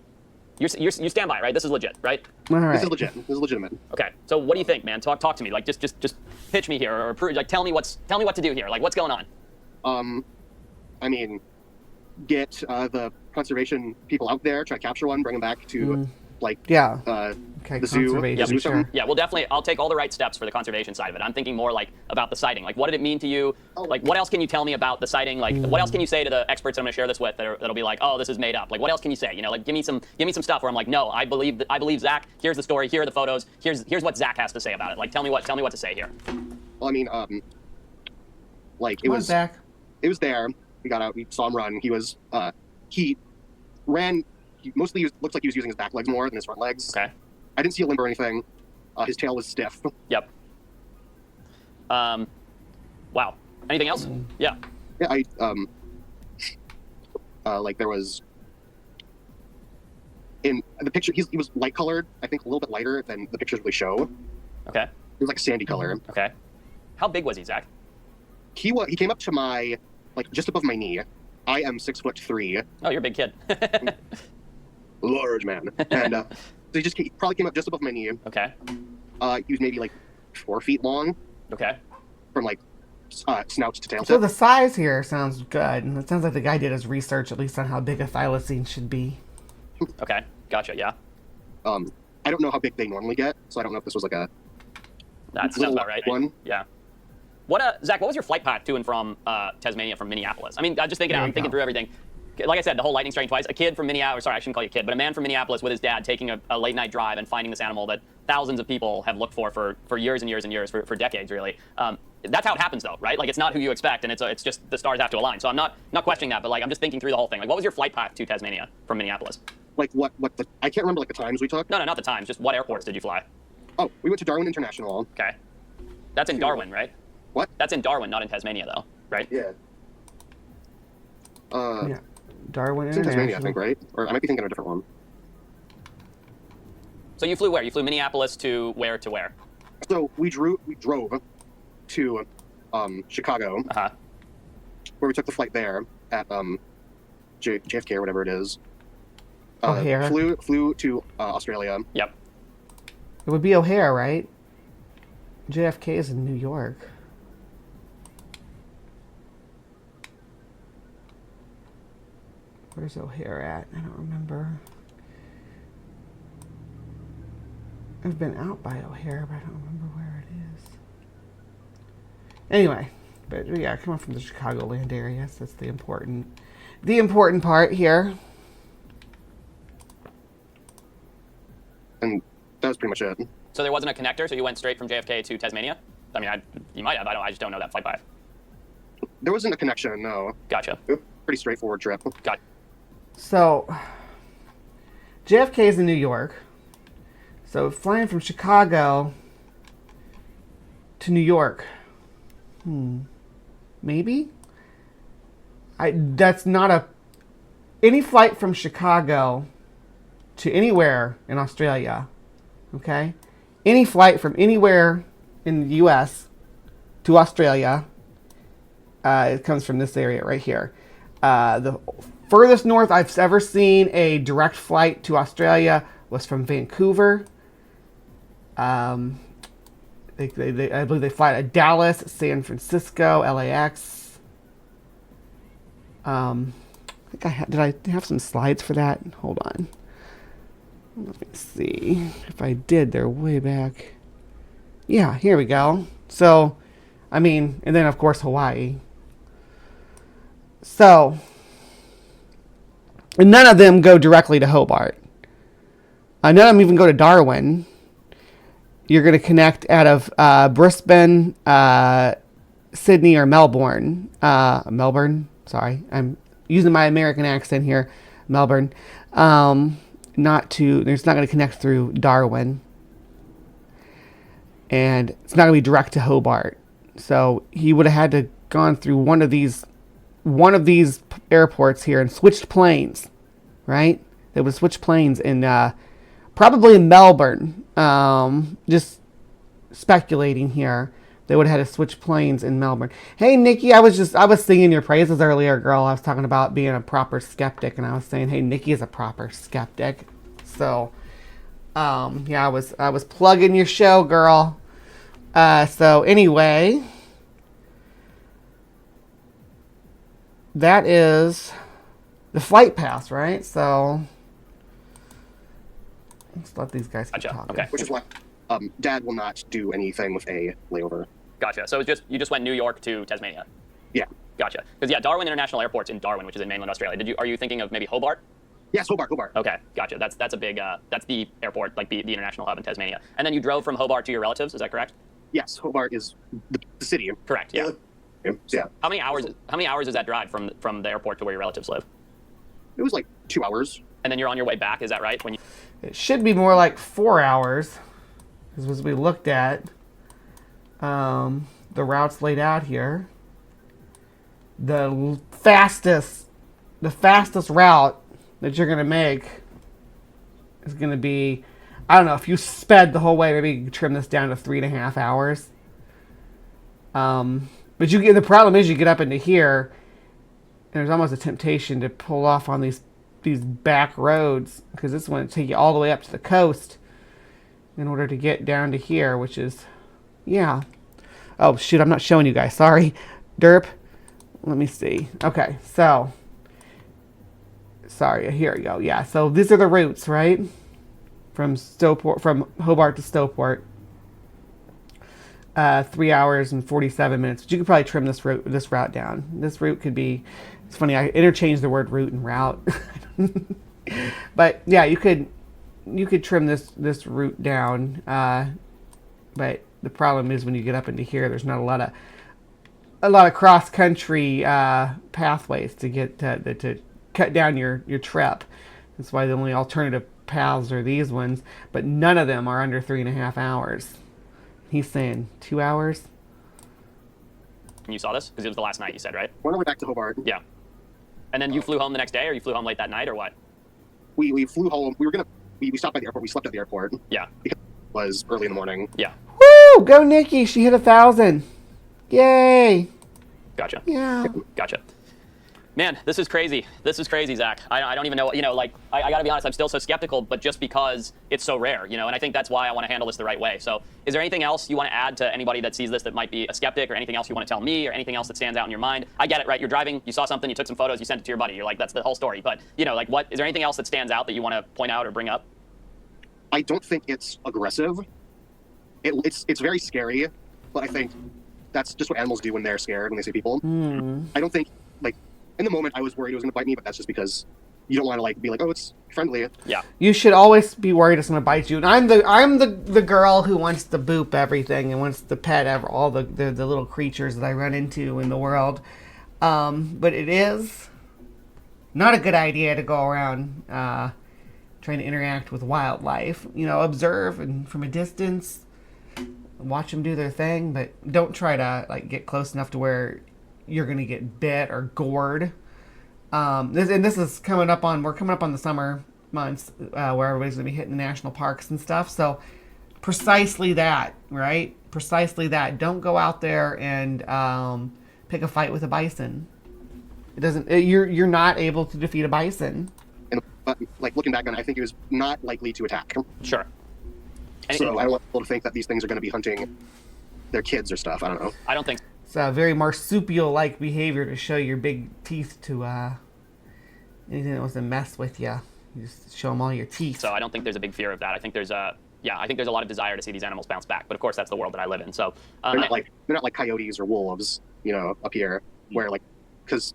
you stand by, right? This is legit, right? All right. This is legit. This is legitimate. Okay, so what do you think, man? Talk to me. Like, just pitch me here, or prove, like, tell me what to do here. Like, what's going on? I mean, get the conservation people out there, try to capture one, bring them back to like okay, the zoo. Yeah, sure. Yeah, we'll definitely. I'll take all the right steps for the conservation side of it. I'm thinking more like about the sighting. Like, what did it mean to you? Like, what else can you tell me about the sighting? Like, what else can you say to the experts I'm going to share this with that'll be like, oh, this is made up? Like, what else can you say? You know, like, give me some stuff where I'm like, no, I believe Zach. Here's the story. Here are the photos. Here's what Zach has to say about it. Like, tell me what to say here. Well, I mean, like Come on, Zach. It was there. We got out. We saw him run. He was he ran. He mostly looked like he was using his back legs more than his front legs. Okay. I didn't see a limb or anything. His tail was stiff. Yep. Wow. Anything else? Yeah. Yeah, like there was in the picture. He was light colored. I think a little bit lighter than the pictures really show. Okay. He was like a sandy color. Okay. How big was he, Zach? He came up to my like just above my knee. I am 6'3". Oh, you're a big kid. Large man. And so he probably came up just above my knee. Okay. He was maybe like 4 feet long. Okay. From like snout to tail tip. So the size here sounds good. And it sounds like the guy did his research, at least on how big a thylacine should be. Okay. Gotcha. Yeah. I don't know how big they normally get, so I don't know if this was like a. That sounds about right. One. Yeah. Zach, what was your flight path to and from Tasmania from Minneapolis? I mean, I'm just thinking through everything. Like I said, the whole lightning striking twice. A kid from Minneapolis, sorry, I shouldn't call you a kid, but a man from Minneapolis with his dad taking a late night drive and finding this animal that thousands of people have looked for years and years and years, for decades, really. That's how it happens, though, right? Like, it's not who you expect, and it's just the stars have to align. So I'm not questioning that, but like I'm just thinking through the whole thing. Like, what was your flight path to Tasmania from Minneapolis? Like I can't remember like the times we took. No, not the times. Just what airports did you fly? Oh, we went to Darwin International. Okay. That's in Darwin, right? What? That's in Darwin, not in Tasmania, though, right? Yeah. Yeah. Darwin It's in International. Tasmania, I think, right? Or I might be thinking of a different one. So you flew where? You flew Minneapolis to where to where? So we drove to Chicago, where we took the flight there at JFK or whatever it is. O'Hare. Flew to Australia. Yep. It would be O'Hare, right? JFK is in New York. Where's O'Hare at? I don't remember. I've been out by O'Hare, but I don't remember where it is. Anyway, but yeah, coming from the Chicagoland area, so that's the important part here. And that was pretty much it. So there wasn't a connector, so you went straight from JFK to Tasmania? I mean, you might have. I just don't know that flight path. There wasn't a connection, no. Gotcha. Pretty straightforward trip. Got. So, JFK is in New York. So flying from Chicago to New York. Maybe? That's not a... Any flight from Chicago to anywhere in Australia, okay? Any flight from anywhere in the U.S. to Australia, it comes from this area right here. The furthest north I've ever seen a direct flight to Australia was from Vancouver. I believe they fly to Dallas, San Francisco, LAX. I think did I have some slides for that? Hold on. Let me see. If I did, they're way back. Yeah, here we go. So, I mean, and then of course Hawaii. So, and none of them go directly to Hobart. None of them even go to Darwin. You're going to connect out of Brisbane, Sydney, or Melbourne. Melbourne, sorry. I'm using my American accent here. Melbourne. It's not going to connect through Darwin. And it's not going to be direct to Hobart. So he would have had to gone through one of these airports here and switched planes, right? They would switch planes in probably in Melbourne. Just speculating here. They would have had to switch planes in Melbourne. Hey, Nikki, I was singing your praises earlier, girl. I was talking about being a proper skeptic, and I was saying, hey, Nikki is a proper skeptic. So, yeah, I was plugging your show, girl. So anyway, that is the flight pass, right? So let's let these guys keep talking. Okay. Which is why Dad will not do anything with a layover. Gotcha. So you just went New York to Tasmania. Yeah. Gotcha. Because yeah, Darwin International Airport's in Darwin, which is in mainland Australia. Are you thinking of maybe Hobart? Yes, Hobart. Okay, gotcha. That's a big that's the airport, like the international hub in Tasmania. And then you drove from Hobart to your relatives. Is that correct? Yes, Hobart is the city. Correct. Yeah. Yeah. How many hours is that drive from the airport to where your relatives live? It was like 2 hours. And then you're on your way back. Is that right? It should be more like 4 hours, as we looked at the routes laid out here. The fastest route that you're gonna make is gonna be, I don't know, if you sped the whole way, maybe you can trim this down to 3.5 hours. But the problem is you get up into here, and there's almost a temptation to pull off on these back roads, because this one will take you all the way up to the coast in order to get down to here, which is, yeah. Oh shoot, I'm not showing you guys. Sorry, derp. Let me see. Okay, so. Sorry, here we go. Yeah, so these are the routes, right? From Hobart to Stowport. 3 hours and 47 minutes. But you could probably trim this route down. This route could be. It's funny, I interchanged the word route and route. But yeah, you could trim this route down. But the problem is when you get up into here, there's not a lot of cross country pathways to get to cut down your trip. That's why the only alternative paths are these ones, but none of them are under 3.5 hours. He's saying 2 hours. And you saw this because it was the last night, you said, right? We're on our way back to Hobart. Yeah. And then you flew home the next day, or you flew home late that night, or what? We flew home. We stopped by the airport. We slept at the airport. Yeah. Because it was early in the morning. Yeah. Woo! Go Nikki! She hit 1,000. Yay! Gotcha. Yeah. Gotcha. Man, this is crazy. This is crazy, Zach. I don't even know what, like, I gotta be honest, I'm still so skeptical, but just because it's so rare, and I think that's why I want to handle this the right way. So is there anything else you want to add to anybody that sees this that might be a skeptic, or anything else you want to tell me, or anything else that stands out in your mind? I get it, right? You're driving, you saw something, you took some photos, you sent it to your buddy. You're like, that's the whole story. But, like, what, is there anything else that stands out that you want to point out or bring up? I don't think it's aggressive. It's very scary, but I think that's just what animals do when they're scared, when they see people. I don't think, like, in the moment I was worried it was going to bite me, but that's just because you don't want to, like, be like, oh, it's friendly. Yeah. You should always be worried it's going to bite you. And I'm the girl who wants to boop everything and wants to pet all the little creatures that I run into in the world. But it is not a good idea to go around trying trying to interact with wildlife. You know, observe and from a distance, watch them do their thing, but don't try to like get close enough to where you're gonna get bit or gored. This is coming up on, we're coming up on the summer months where everybody's gonna be hitting the national parks and stuff. So precisely that, right? Precisely that. Don't go out there and pick a fight with a bison. It doesn't. You're not able to defeat a bison. And but like looking back on it, I think he was not likely to attack. Sure. So I don't want people to think that these things are going to be hunting their kids or stuff. I don't know. I don't think. It's a very marsupial-like behavior to show your big teeth to anything that wants to mess with you. You just show them all your teeth. So I don't think there's a big fear of that. I think there's a I think there's a lot of desire to see these animals bounce back. But of course, that's the world that I live in. So they're not like coyotes or wolves, you know, up here, where like, because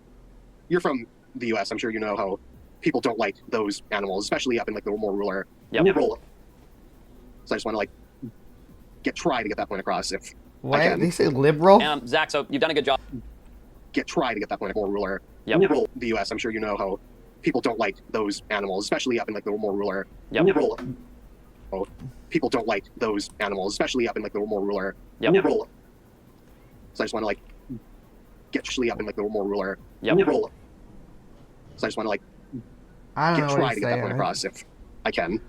you're from the U.S., I'm sure you know how people don't like those animals, especially up in like the more rural. So I just want to like try to get that point across if what? I can. They say liberal? Zach, so you've done a good job. Try to get that point more rural. The U.S., I'm sure you know how people don't like those animals, especially up in like the more rural. People don't like those animals, especially up in like the more rural. So I just want to like up in like the more rural. So I just want to like try to get that point across if I can.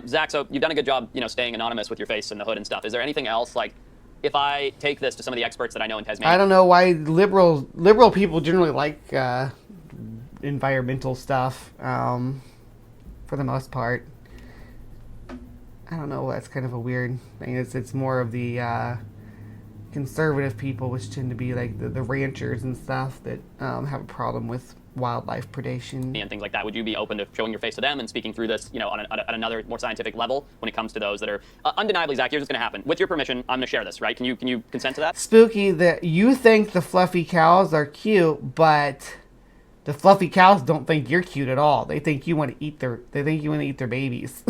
Zach, so you've done a good job, you know, staying anonymous with your face in the hood and stuff. Is there anything else, like, if I take this to some of the experts that I know in Tasmania? I don't know why liberal people generally like environmental stuff, for the most part. I don't know. That's kind of a weird thing. It's more of the conservative people, which tend to be like the ranchers and stuff that have a problem with wildlife predation and things like that. Would you be open to showing your face to them and speaking through this, you know, on another more scientific level when it comes to those that are undeniably, Zach? Here's what's going to happen. With your permission, I'm going to share this, right? Can you consent to that? Spooky that you think the fluffy cows are cute, but the fluffy cows don't think you're cute at all. They think you want to eat their babies.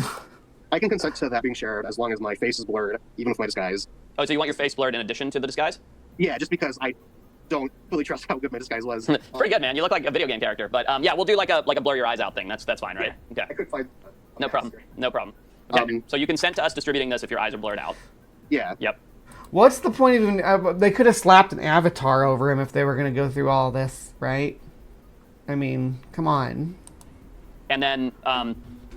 I can consent to that being shared as long as my face is blurred, even with my disguise. Oh, so you want your face blurred in addition to the disguise? Yeah, just because I don't fully trust how good my disguise was. Pretty good, man. You look like a video game character. But yeah, we'll do like a blur your eyes out thing. That's fine, right? Yeah, okay. I could find. No problem. No problem. Okay. So you consent to us distributing this if your eyes are blurred out. Yeah. Yep. What's the point of even? They could have slapped an avatar over him if they were going to go through all this, right? I mean, come on. And then,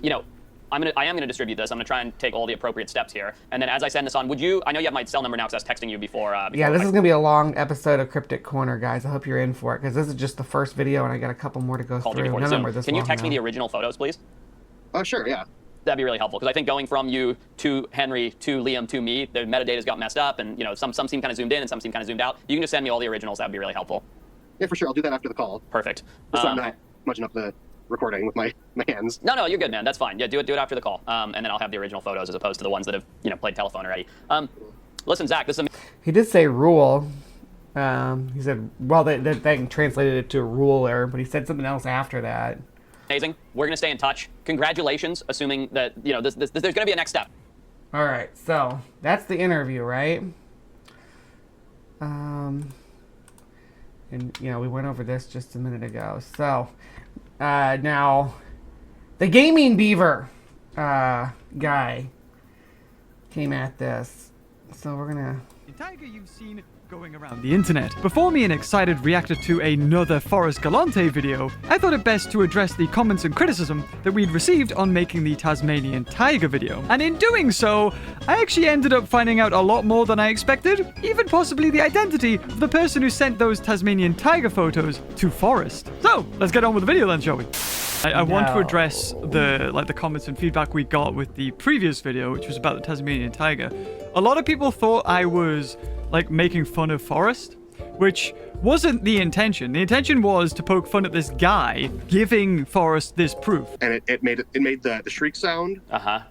you know, I am gonna distribute this. I'm gonna try and take all the appropriate steps here. And then as I send this on, I know you have my cell number now because I was texting you before. Yeah, this is gonna be a long episode of Cryptic Corner, guys. I hope you're in for it because this is just the first video, and I got a couple more to go through. None of them are this Can you long text me now. the original photos, please? Oh, sure, yeah. That'd be really helpful because I think going from you to Henry to Liam to me, the metadata's got messed up, and you know some seem kind of zoomed in and some seem kind of zoomed out. You can just send me all the originals. That'd be really helpful. Yeah, for sure. I'll do that after the call. Perfect. So I'm not smudging up the recording with my hands. No, you're good, man. That's fine. Yeah, do it after the call, and then I'll have the original photos as opposed to the ones that have played telephone already. Listen, Zach, this is He did say rule. He said, well, they translated it to ruler, but he said something else after that. amazing. We're gonna stay in touch. Congratulations, assuming that there's gonna be a next step. All right, so that's the interview, right? And we went over this just a minute ago. So now the gaming beaver guy came at this. So we're gonna. Tiger you've seen going around the internet. Before me, an excited reactor to another Forrest Galante video, I thought it best to address the comments and criticism that we'd received on making the Tasmanian tiger video. And in doing so, I actually ended up finding out a lot more than I expected, even possibly the identity of the person who sent those Tasmanian tiger photos to Forrest. So, let's get on with the video then, shall we? I want to address the comments and feedback we got with the previous video, which was about the Tasmanian tiger. A lot of people thought I was making fun of Forrest, which wasn't the intention. The intention was to poke fun at this guy giving Forrest this proof. And it made the shriek sound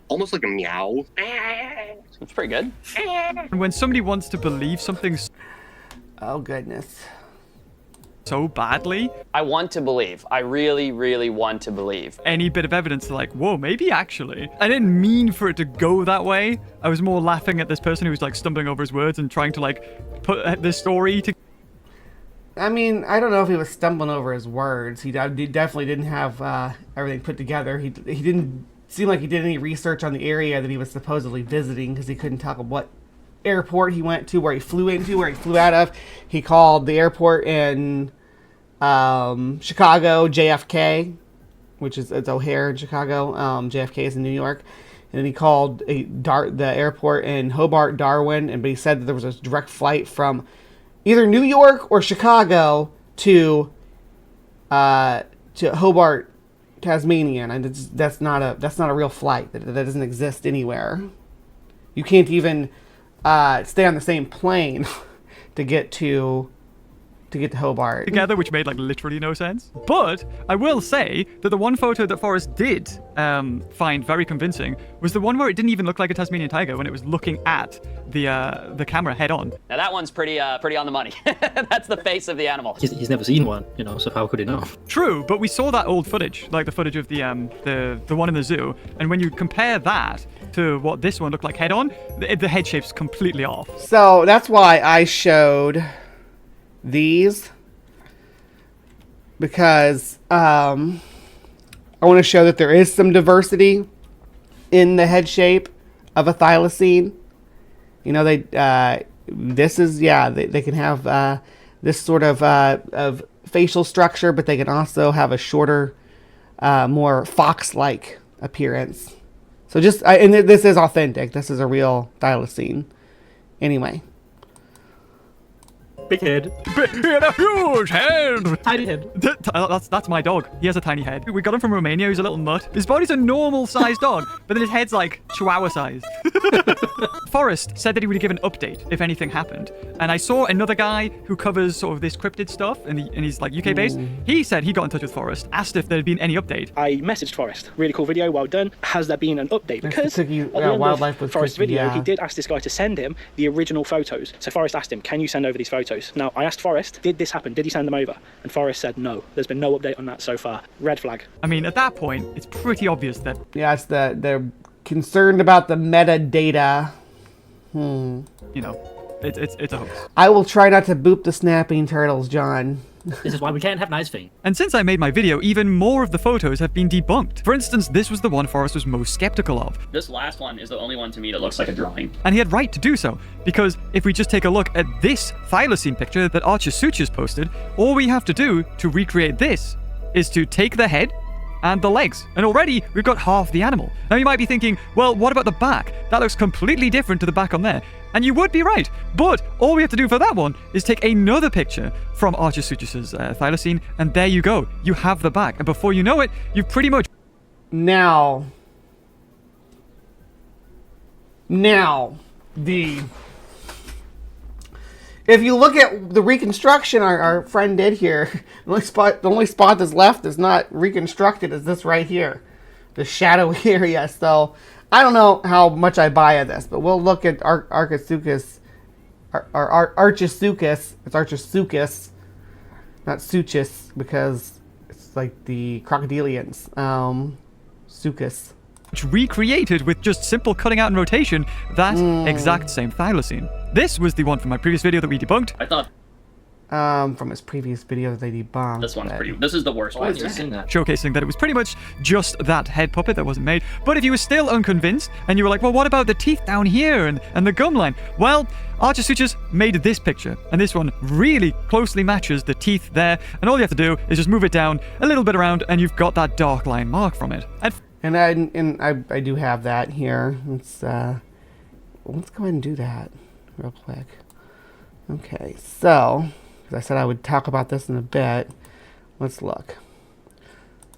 almost like a meow. It's pretty good. And when somebody wants to believe something Oh goodness. so badly, I want to believe. I really, really want to believe. any bit of evidence, they're like, whoa, maybe actually. I didn't mean for it to go that way. I was more laughing at this person who was stumbling over his words and trying to put this story to. I mean, I don't know if he was stumbling over his words. He definitely didn't have everything put together. He didn't seem like he did any research on the area that he was supposedly visiting, because he couldn't talk of what airport he went to, where he flew into, where he flew out of. He called the airport in Chicago JFK, which is it's O'Hare in Chicago. JFK is in New York. And then he called the airport in Hobart, Darwin, but he said that there was a direct flight from either New York or Chicago to Hobart, Tasmania, and that's not a real flight. That doesn't exist anywhere. You can't even stay on the same plane to get to Hobart together, which made like literally no sense. But I will say that the one photo that Forrest did find very convincing was the one where it didn't even look like a Tasmanian tiger when it was looking at the camera head on. Now that one's pretty on the money. That's the face of the animal. He's never seen one, you know, so how could he know? True, but we saw that old footage, like the footage of the one in the zoo, and when you compare that to what this one looked like head on, the head shape's completely off. So that's why I showed these, because I want to show that there is some diversity in the head shape of a thylacine. You know, they can have this sort of facial structure, but they can also have a shorter, more fox-like appearance. So and this is authentic. This is a real thylacine. Anyway. Big head. He had a huge head! Tiny head. That's my dog. He has a tiny head. We got him from Romania. He's a little mutt. His body's a normal-sized dog, but then his head's like chihuahua-sized. Forrest said that he would give an update if anything happened. And I saw another guy who covers sort of this cryptid stuff, and he's like UK-based. He said he got in touch with Forrest, asked if there had been any update. I messaged Forrest. Really cool video, well done. Has there been an update? Because at the end wildlife of Forrest's video, he did ask this guy to send him the original photos. So Forrest asked him, can you send over these photos? Now, I asked Forrest, did this happen? Did he send them over? And Forrest said no. There's been no update on that so far. Red flag. I mean, at that point, it's pretty obvious that... Yeah, they're concerned about the metadata. You know, it's a hoax. I will try not to boop the snapping turtles, John. This is why we can't have nice things. And since I made my video, even more of the photos have been debunked. For instance, this was the one Forrest was most skeptical of. This last one is the only one to me that looks like a drawing. And he had right to do so, because if we just take a look at this thylacine picture that Archer Suchus posted, all we have to do to recreate this is to take the head and the legs. And already we've got half the animal. Now you might be thinking, well, what about the back? That looks completely different to the back on there. And you would be right. But all we have to do for that one is take another picture from Archer Suchus' thylacine, and there you go. You have the back. And before you know it, you've pretty much... Now, if you look at the reconstruction our friend did here, the only spot that's left that's not reconstructed is this right here, the shadowy area. So I don't know how much I buy of this, but we'll look at Archisuchus. Archisuchus. It's Archisuchus, not Suchus, because it's like the crocodilians. Suchus. Recreated with just simple cutting out and rotation that exact same thylacine. This was the one from my previous video that we debunked. I thought from his previous video that they debunked. this one's pretty. This is the worst one. Showcasing that it was pretty much just that head puppet that wasn't made. But if you were still unconvinced and you were like, well, what about the teeth down here and the gum line? Well, Archer Suchus made this picture, and this one really closely matches the teeth there. And all you have to do is just move it down a little bit around, and you've got that dark line mark from it. And I do have that here. Let's go ahead and do that real quick. Okay, so as I said I would talk about this in a bit. Let's look.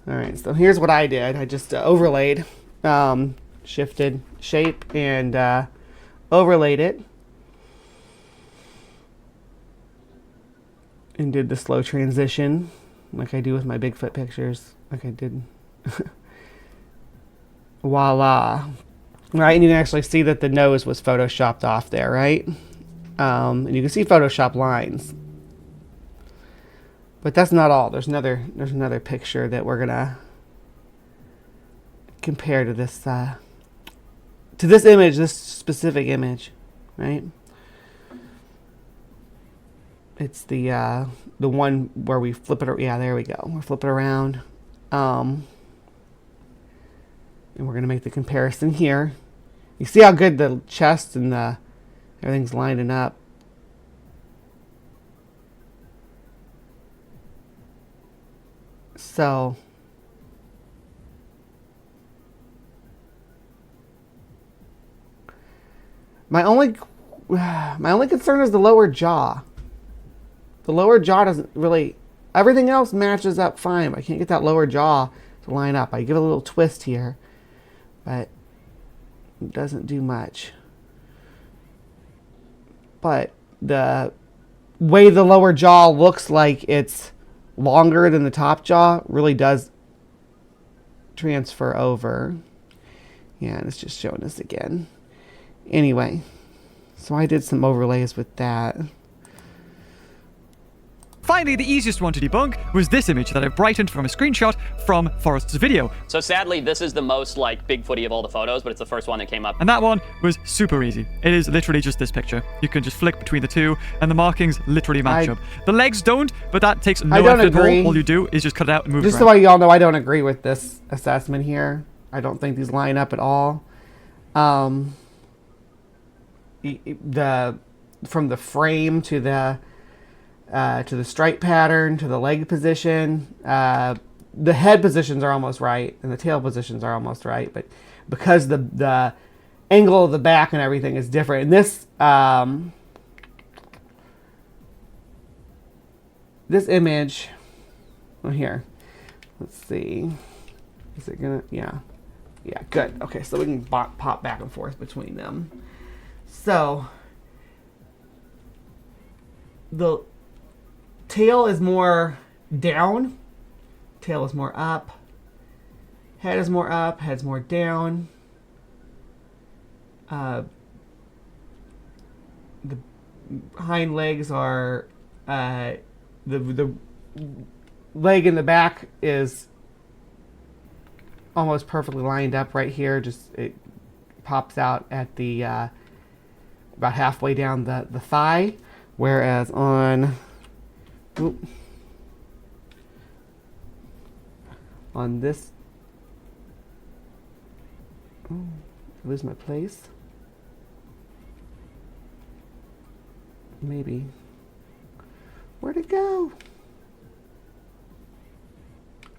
All right, so here's what I did. I just overlaid, shifted shape and overlaid it, and did the slow transition like I do with my Bigfoot pictures, like I did. Voila. Right, and you can actually see that the nose was photoshopped off there, right? And you can see Photoshop lines. But that's not all. There's another picture that we're gonna compare to this image, this specific image, right? It's the one where we flip it. Yeah, there we go. We're flipping around. And we're going to make the comparison here. You see how good the chest and the everything's lining up. So my only concern is the lower jaw. The lower jaw doesn't really, everything else matches up fine. I can't get that lower jaw to line up. I give it a little twist here, but it doesn't do much. But the way the lower jaw looks like it's longer than the top jaw really does transfer over. Yeah, and it's just showing us again. Anyway, so I did some overlays with that. Finally, the easiest one to debunk was this image that I brightened from a screenshot from Forrest's video. So sadly, this is the most like Bigfooty of all the photos, but it's the first one that came up. And that one was super easy. It is literally just this picture. You can just flick between the two, and the markings literally match up. The legs don't, but that takes no effort at all. All you do is just cut it out and move it around. Just so y'all know, I don't agree with this assessment here. I don't think these line up at all. From the frame to the stripe pattern to the leg position, the head positions are almost right and the tail positions are almost right, but because the angle of the back and everything is different, and this image, well, here, let's see, is it gonna, yeah, good. Okay, so we can pop back and forth between them. So the tail is more down, tail is more up, head is more up, head's more down. The hind legs are, the leg in the back is almost perfectly lined up right here. Just it pops out at the about halfway down the thigh, whereas on this, lose my place. Maybe. Where'd it go?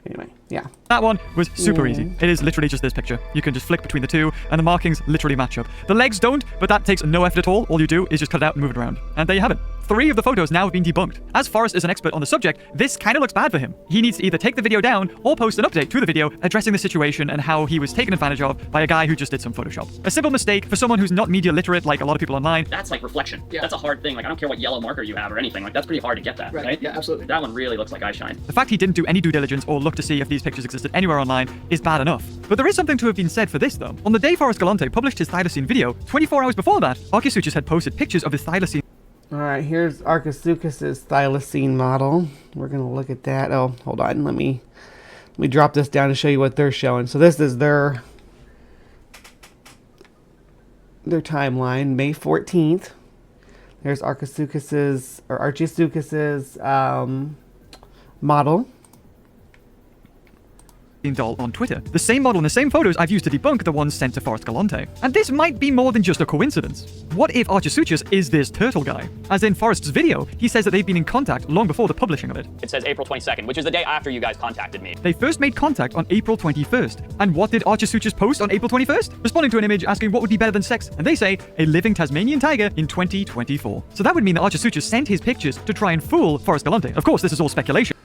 Anyway, yeah. That one was super easy. It is literally just this picture. You can just flick between the two, and the markings literally match up. The legs don't, but that takes no effort at all. All you do is just cut it out and move it around. And there you have it. 3 of the photos now have been debunked. As Forrest is an expert on the subject, this kind of looks bad for him. He needs to either take the video down or post an update to the video addressing the situation and how he was taken advantage of by a guy who just did some Photoshop. A simple mistake for someone who's not media literate like a lot of people online. That's like reflection. Yeah. That's a hard thing. Like, I don't care what yellow marker you have or anything. Like, that's pretty hard to get that, right? Yeah, absolutely. That one really looks like eye shine. The fact he didn't do any due diligence or look to see if these pictures existed anywhere online is bad enough. But there is something to have been said for this, though. On the day Forrest Galante published his Thylacine video, 24 hours before that, Archisuchus had posted pictures of his Thylacine. All right, here's Archisuchus' Thylacine model. We're gonna look at that. Oh, hold on. Let me drop this down to show you what they're showing. So this is their timeline, May 14th. There's Archisuchus' model. Doll on Twitter. The same model and the same photos I've used to debunk the ones sent to Forrest Galante. And this might be more than just a coincidence. What if Archisuchus is this turtle guy? As in Forrest's video, he says that they've been in contact long before the publishing of it. It says April 22nd, which is the day after you guys contacted me. They first made contact on April 21st. And what did Archisuchus post on April 21st? Responding to an image asking what would be better than sex. And they say, a living Tasmanian tiger in 2024. So that would mean that Archisuchus sent his pictures to try and fool Forrest Galante. Of course, this is all speculation.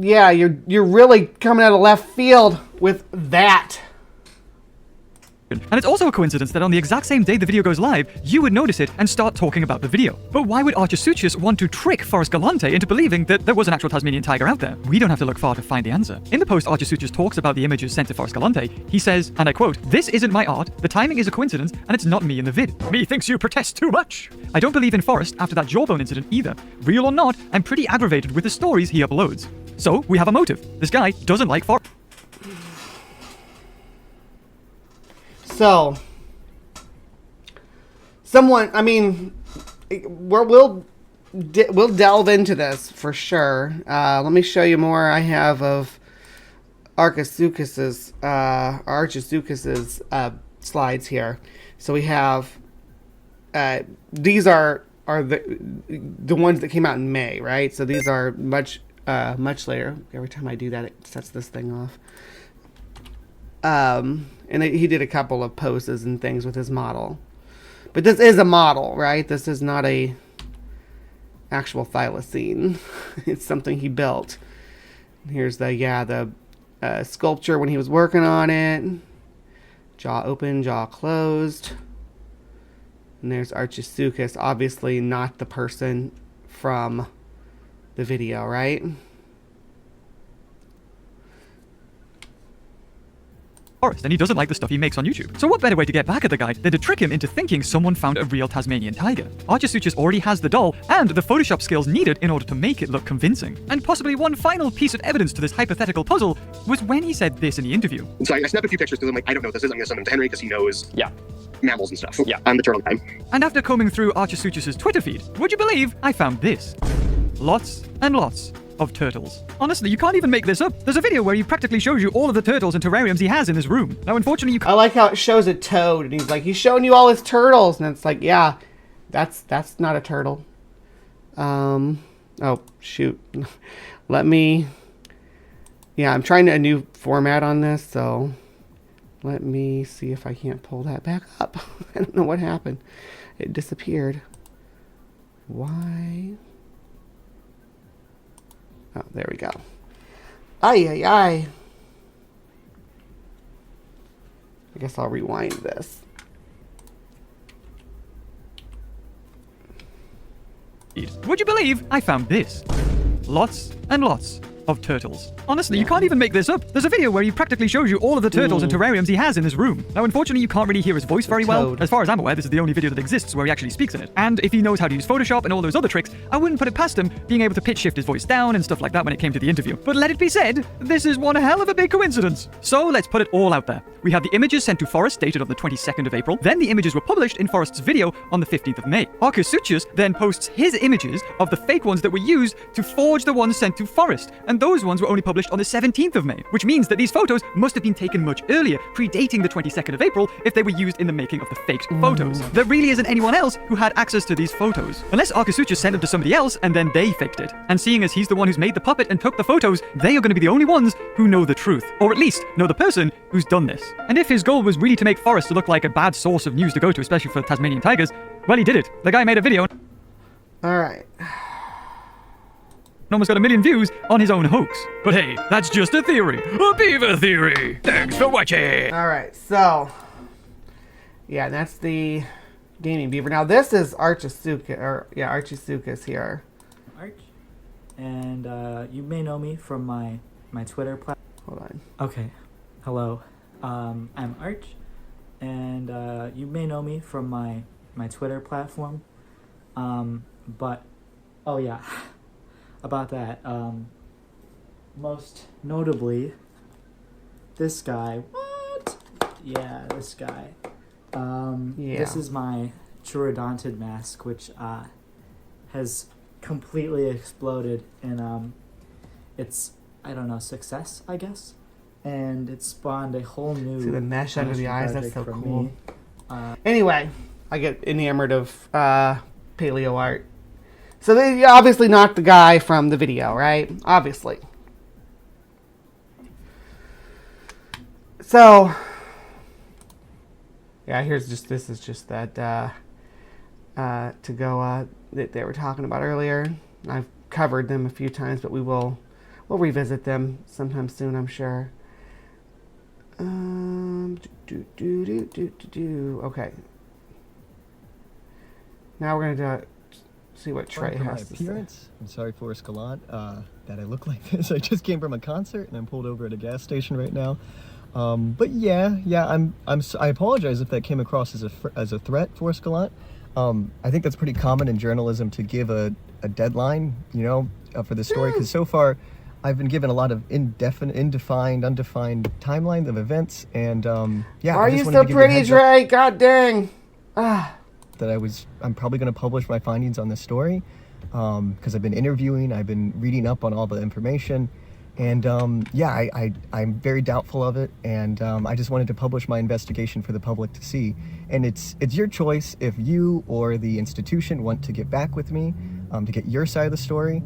Yeah, you're really coming out of left field with that. And it's also a coincidence that on the exact same day the video goes live, you would notice it and start talking about the video. But why would Archisuchus want to trick Forrest Galante into believing that there was an actual Tasmanian tiger out there? We don't have to look far to find the answer. In the post Archisuchus talks about the images sent to Forrest Galante, he says, and I quote, "This isn't my art, the timing is a coincidence, and it's not me in the vid. Me thinks you protest too much." I don't believe in Forrest after that jawbone incident either. Real or not, I'm pretty aggravated with the stories he uploads. So, we have a motive. This guy doesn't like Forrest. So, I mean, we'll delve into this for sure. Let me show you more I have of Archisuchus's slides here. So we have these are the ones that came out in May, right? So these are much later. Every time I do that, it sets this thing off. And he did a couple of poses and things with his model, but this is a model, right? This is not a actual thylacine. It's something he built. Here's the sculpture when he was working on it. Jaw open, jaw closed. And there's Archisuchus, obviously not the person from the video, right? Forest, and he doesn't like the stuff he makes on YouTube. So what better way to get back at the guy than to trick him into thinking someone found a real Tasmanian tiger? Archisuchus already has the doll and the Photoshop skills needed in order to make it look convincing. And possibly one final piece of evidence to this hypothetical puzzle was when he said this in the interview. So I snapped a few pictures because I'm like, I don't know what this is. I'm going to send them to Henry because he knows mammals and stuff. Yeah. I'm the turtle guy. And after combing through Archisuchus' Twitter feed, would you believe I found this? Lots and lots of turtles. Honestly, you can't even make this up. There's a video where he practically shows you all of the turtles and terrariums he has in his room. Now, unfortunately, you can't. I like how it shows a toad, and he's like, he's showing you all his turtles, and it's like, yeah, that's not a turtle. Oh shoot, let me. Yeah, I'm trying a new format on this, so let me see if I can't pull that back up. I don't know what happened. It disappeared. Why? Oh, there we go. Ay. I guess I'll rewind this. Would you believe I found this? Lots and lots of turtles. Honestly, you can't even make this up. There's a video where he practically shows you all of the turtles and terrariums he has in his room. Now, unfortunately, you can't really hear his voice very well. As far as I'm aware, this is the only video that exists where he actually speaks in it. And if he knows how to use Photoshop and all those other tricks, I wouldn't put it past him being able to pitch shift his voice down and stuff like that when it came to the interview. But let it be said, this is one hell of a big coincidence. So let's put it all out there. We have the images sent to Forrest dated on the 22nd of April. Then the images were published in Forrest's video on the 15th of May. Archisuchus then posts his images of the fake ones that were used to forge the ones sent to Forrest. And those ones were only published on the 17th of May, which means that these photos must have been taken much earlier, predating the 22nd of April if they were used in the making of the faked photos. There really isn't anyone else who had access to these photos, unless Archisuchus sent them to somebody else and then they faked it. And seeing as he's the one who's made the puppet and took the photos, they are going to be the only ones who know the truth, or at least know the person who's done this. And if his goal was really to make Forrest to look like a bad source of news to go to, especially for Tasmanian tigers, well, he did it. The guy made a video. All right. Almost got 1 million views on his own hoax. But hey, that's just a theory. A beaver theory. Thanks for watching. All right, so yeah, that's the gaming beaver. Now this is Archisuchus here. Arch, and you may know me from my Twitter platform. Hold on. Okay, hello. I'm Arch, and you may know me from my Twitter platform. But oh yeah. About that, most notably, this guy. What? Yeah, this guy. This is my troodontid mask, which has completely exploded in its, I don't know, success, I guess, and it spawned a whole new. See the mesh under the eyes? That's so cool. Me. Anyway, I get enamored of paleo art. So they obviously not the guy from the video, right? Obviously. So yeah, this is just that to go that they were talking about earlier. I've covered them a few times, but we'll revisit them sometime soon, I'm sure. Okay. Now we're gonna see what Trey has to say. I'm sorry, Forrest Gallant, that I look like this. I just came from a concert and I'm pulled over at a gas station right now. But yeah, I apologize if that came across as a threat, Forrest Gallant. I think that's pretty common in journalism to give a deadline, for the story, because so far I've been given a lot of undefined timeline of events, and yeah. Why are you so pretty, Trey? God dang. That I'm probably going to publish my findings on this story, because I've been interviewing, I've been reading up on all the information, And yeah, I'm very doubtful of it, and I just wanted to publish my investigation for the public to see. And it's your choice if you or the institution want to get back with me to get your side of the story.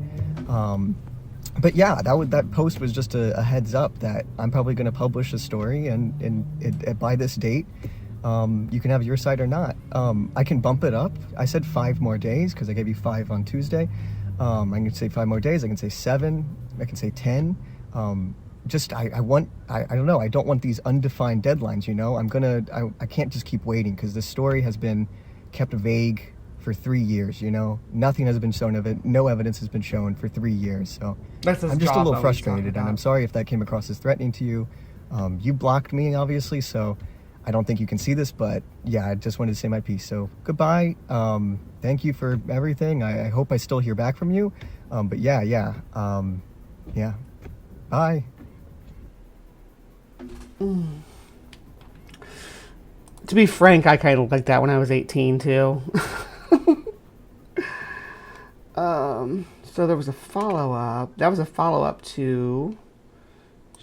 But yeah, that post was just a heads up that I'm probably going to publish a story, and by this date, you can have your side or not. I can bump it up. I said 5 more days because I gave you 5 on Tuesday. I can say 5 more days. I can say 7. I can say 10. I don't know. I don't want these undefined deadlines, you know? I can't just keep waiting because this story has been kept vague for 3 years, you know? Nothing has been shown of it. No evidence has been shown for 3 years. So I'm just a little frustrated, and I'm sorry if that came across as threatening to you. You blocked me, obviously, so I don't think you can see this, but yeah, I just wanted to say my piece. So goodbye. Thank you for everything. I hope I still hear back from you. But yeah. Bye. To be frank, I kind of liked that when I was 18 too. So there was a follow-up. That was a follow-up to...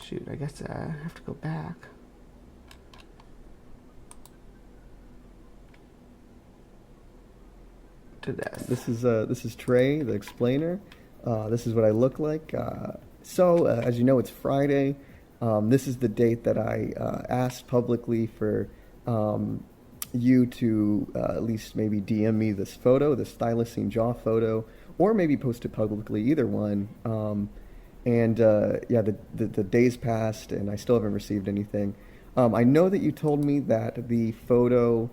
Shoot, I guess I have to go back. To this. This is Trey, the explainer. This is what I look like. So as you know, it's Friday. This is the date that I asked publicly for you to at least maybe DM me this photo, this Thylacine jaw photo, or maybe post it publicly, either one. Yeah, the days passed and I still haven't received anything. I know that you told me that the photo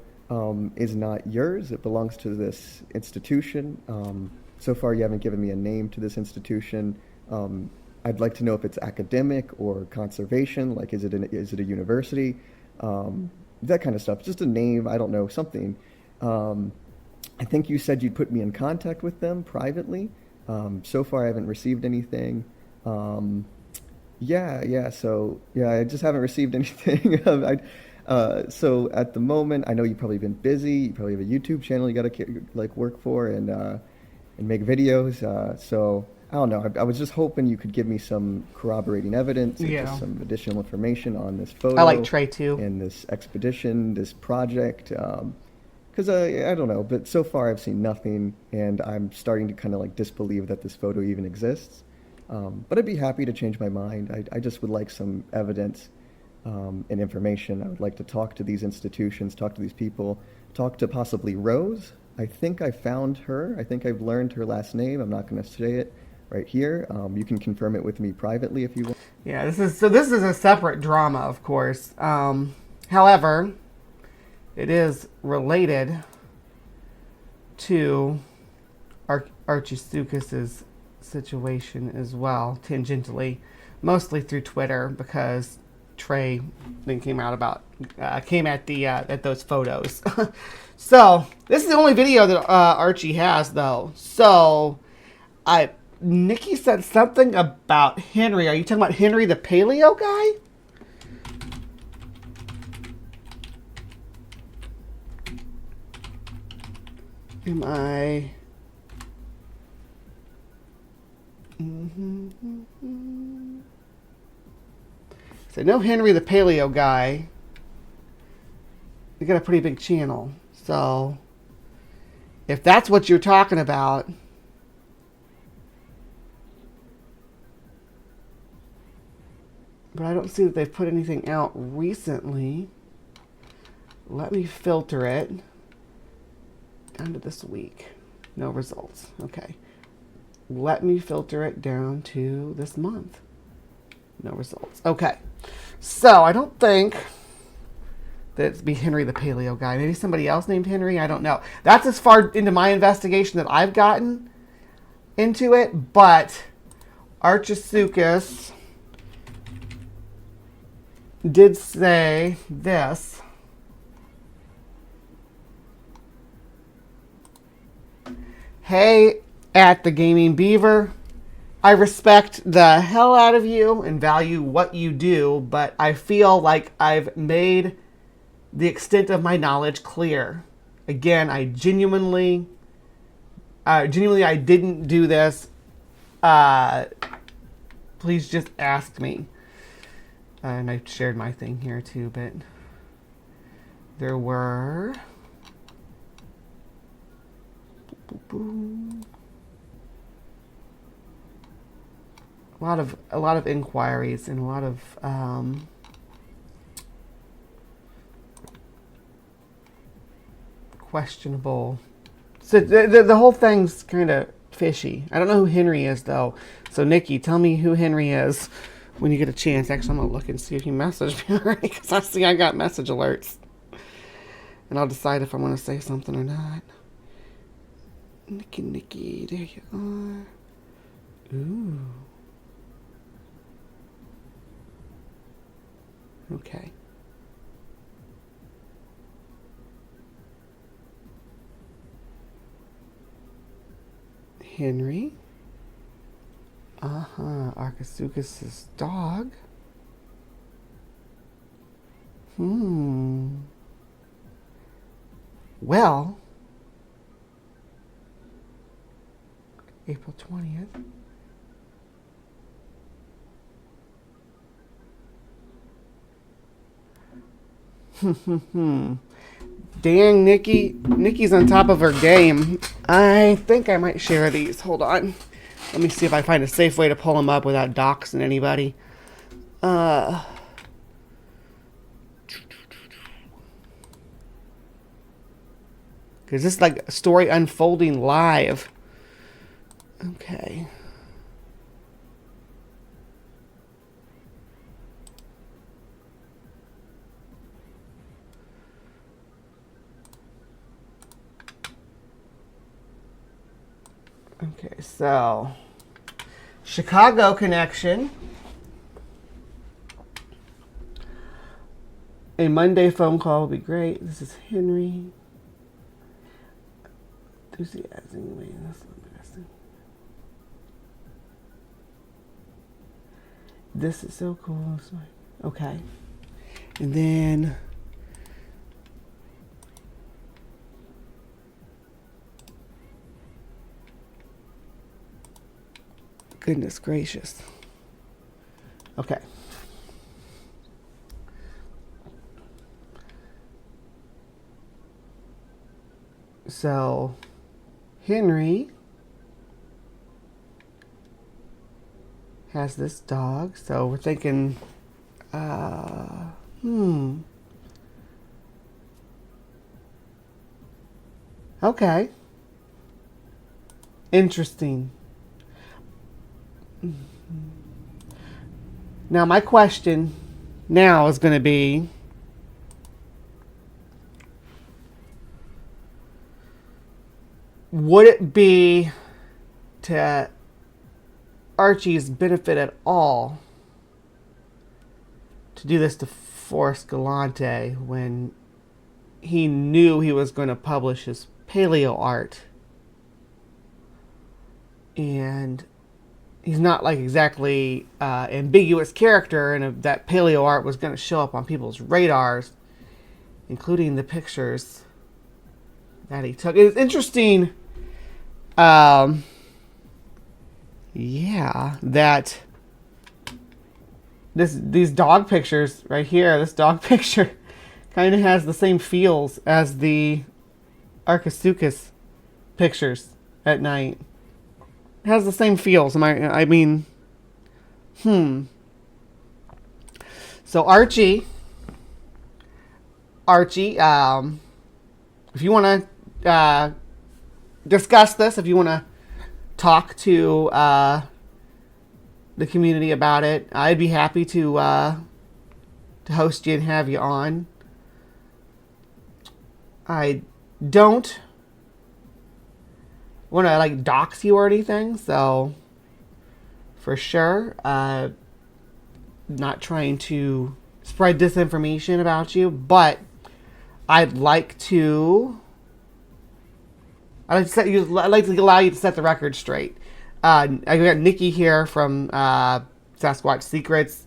is not yours. It belongs to this institution. So far, you haven't given me a name to this institution. I'd like to know if it's academic or conservation. Like, is it a university? That kind of stuff. Just a name. I don't know, something. I think you said you'd put me in contact with them privately. So far, I haven't received anything. Yeah. So yeah, I just haven't received anything. So at the moment, I know you've probably been busy. You probably have a YouTube channel you got to work for and make videos. So I don't know. I was just hoping you could give me some corroborating evidence, and just some additional information on this photo. I like Trey too. And this expedition, this project. Because I don't know, but so far I've seen nothing, and I'm starting to kind of disbelieve that this photo even exists. But I'd be happy to change my mind. I just would like some evidence and information. I would like to talk to these institutions, talk to these people, talk to possibly Rose. I think I found her. I think I've learned her last name. I'm not going to say it right here. You can confirm it with me privately if you want. Yeah, this is a separate drama, of course. However, it is related to Archie situation as well, tangentially, mostly through Twitter, because Trey then came at those photos. So this is the only video that Archie has, though. So Nikki said something about Henry. Are you talking about Henry the Paleo guy? Am I? So I know Henry the Paleo guy. He got a pretty big channel. So if that's what you're talking about, but I don't see that they've put anything out recently. Let me filter it down to this week. No results. Okay. Let me filter it down to this month. No results. Okay. So I don't think that it's be Henry the Paleo guy. Maybe somebody else named Henry. I don't know. That's as far into my investigation that I've gotten into it. But Archisuchus did say this. Hey, at the Gaming Beaver, I respect the hell out of you and value what you do, but I feel like I've made the extent of my knowledge clear. Again, I genuinely I didn't do this please just ask me. And I shared my thing here too, but there were a lot of inquiries and a lot of questionable. So the whole thing's kind of fishy. I don't know who Henry is though. So Nikki, tell me who Henry is when you get a chance. Actually, I'm gonna look and see if he messaged me already, because I see I got message alerts, and I'll decide if I'm gonna say something or not. Nikki, there you are. Ooh. Okay. Henry. Arcasuchus' dog. Well, April 20th. Dang, Nikki. Nikki's on top of her game. I think I might share these. Hold on. Let me see if I find a safe way to pull them up without doxing anybody. Because this is like a story unfolding live. Okay. Okay, so Chicago connection. A Monday phone call would be great. This is Henry. Enthusiasm. Wait, that's not interesting. This is so cool. Okay. And then goodness gracious. Okay. So, Henry has this dog. So we're thinking, okay. Interesting. Now my question now is going to be, would it be to Archie's benefit at all to do this to Forrest Galante when he knew he was going to publish his paleo art? And he's not like exactly ambiguous character, and that paleo art was going to show up on people's radars, including the pictures that he took. It's interesting, yeah, that these dog pictures right here, this dog picture kind of has the same feels as the Arcasuchus pictures at night. It has the same feels. I mean, So Archie, if you want to discuss this, if you want to talk to the community about it, I'd be happy to host you and have you on. I don't want to like dox you or anything, so for sure, not trying to spread disinformation about you, but I'd like to allow you to set the record straight. I got Nikki here from Sasquatch Secrets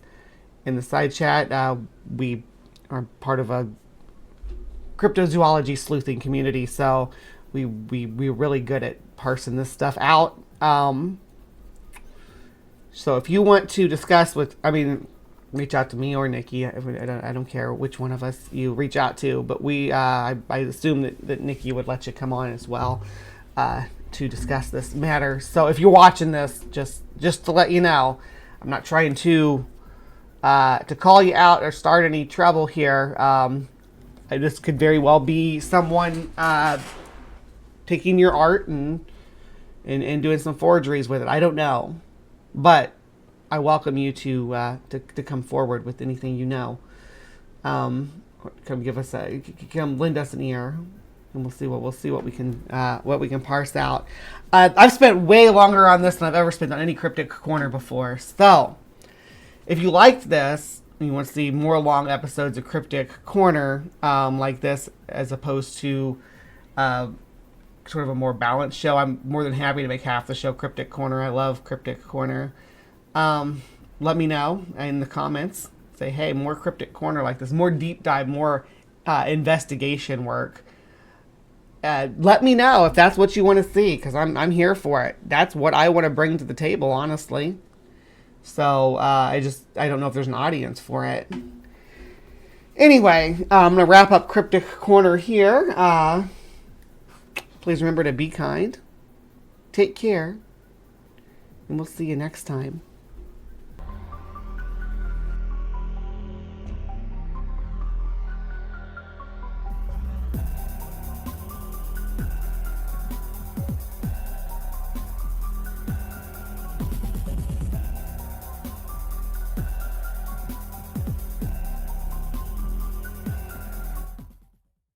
in the side chat. We are part of a cryptozoology sleuthing community, so we're really good at parsing this stuff out. So if you want to discuss with, I mean, reach out to me or Nikki. I don't care which one of us you reach out to, but I assume that Nikki would let you come on as well to discuss this matter. So if you're watching this, just to let you know, I'm not trying to call you out or start any trouble here. This could very well be someone taking your art and doing some forgeries with it. I don't know, but I welcome you to come forward with anything you know. Come lend us an ear, and we'll see what we can parse out. I've spent way longer on this than I've ever spent on any Cryptic Corner before. So, if you liked this and you want to see more long episodes of Cryptic Corner like this, as opposed to sort of a more balanced show, I'm more than happy to make half the show Cryptic Corner. I love Cryptic Corner. Let me know in the comments. Say, hey, more Cryptic Corner like this, more deep dive, more investigation work. Let me know if that's what you want to see, because I'm here for it. That's what I want to bring to the table, honestly. So I don't know if there's an audience for it. Anyway, I'm gonna wrap up Cryptic Corner here. Please remember to be kind, take care, and we'll see you next time.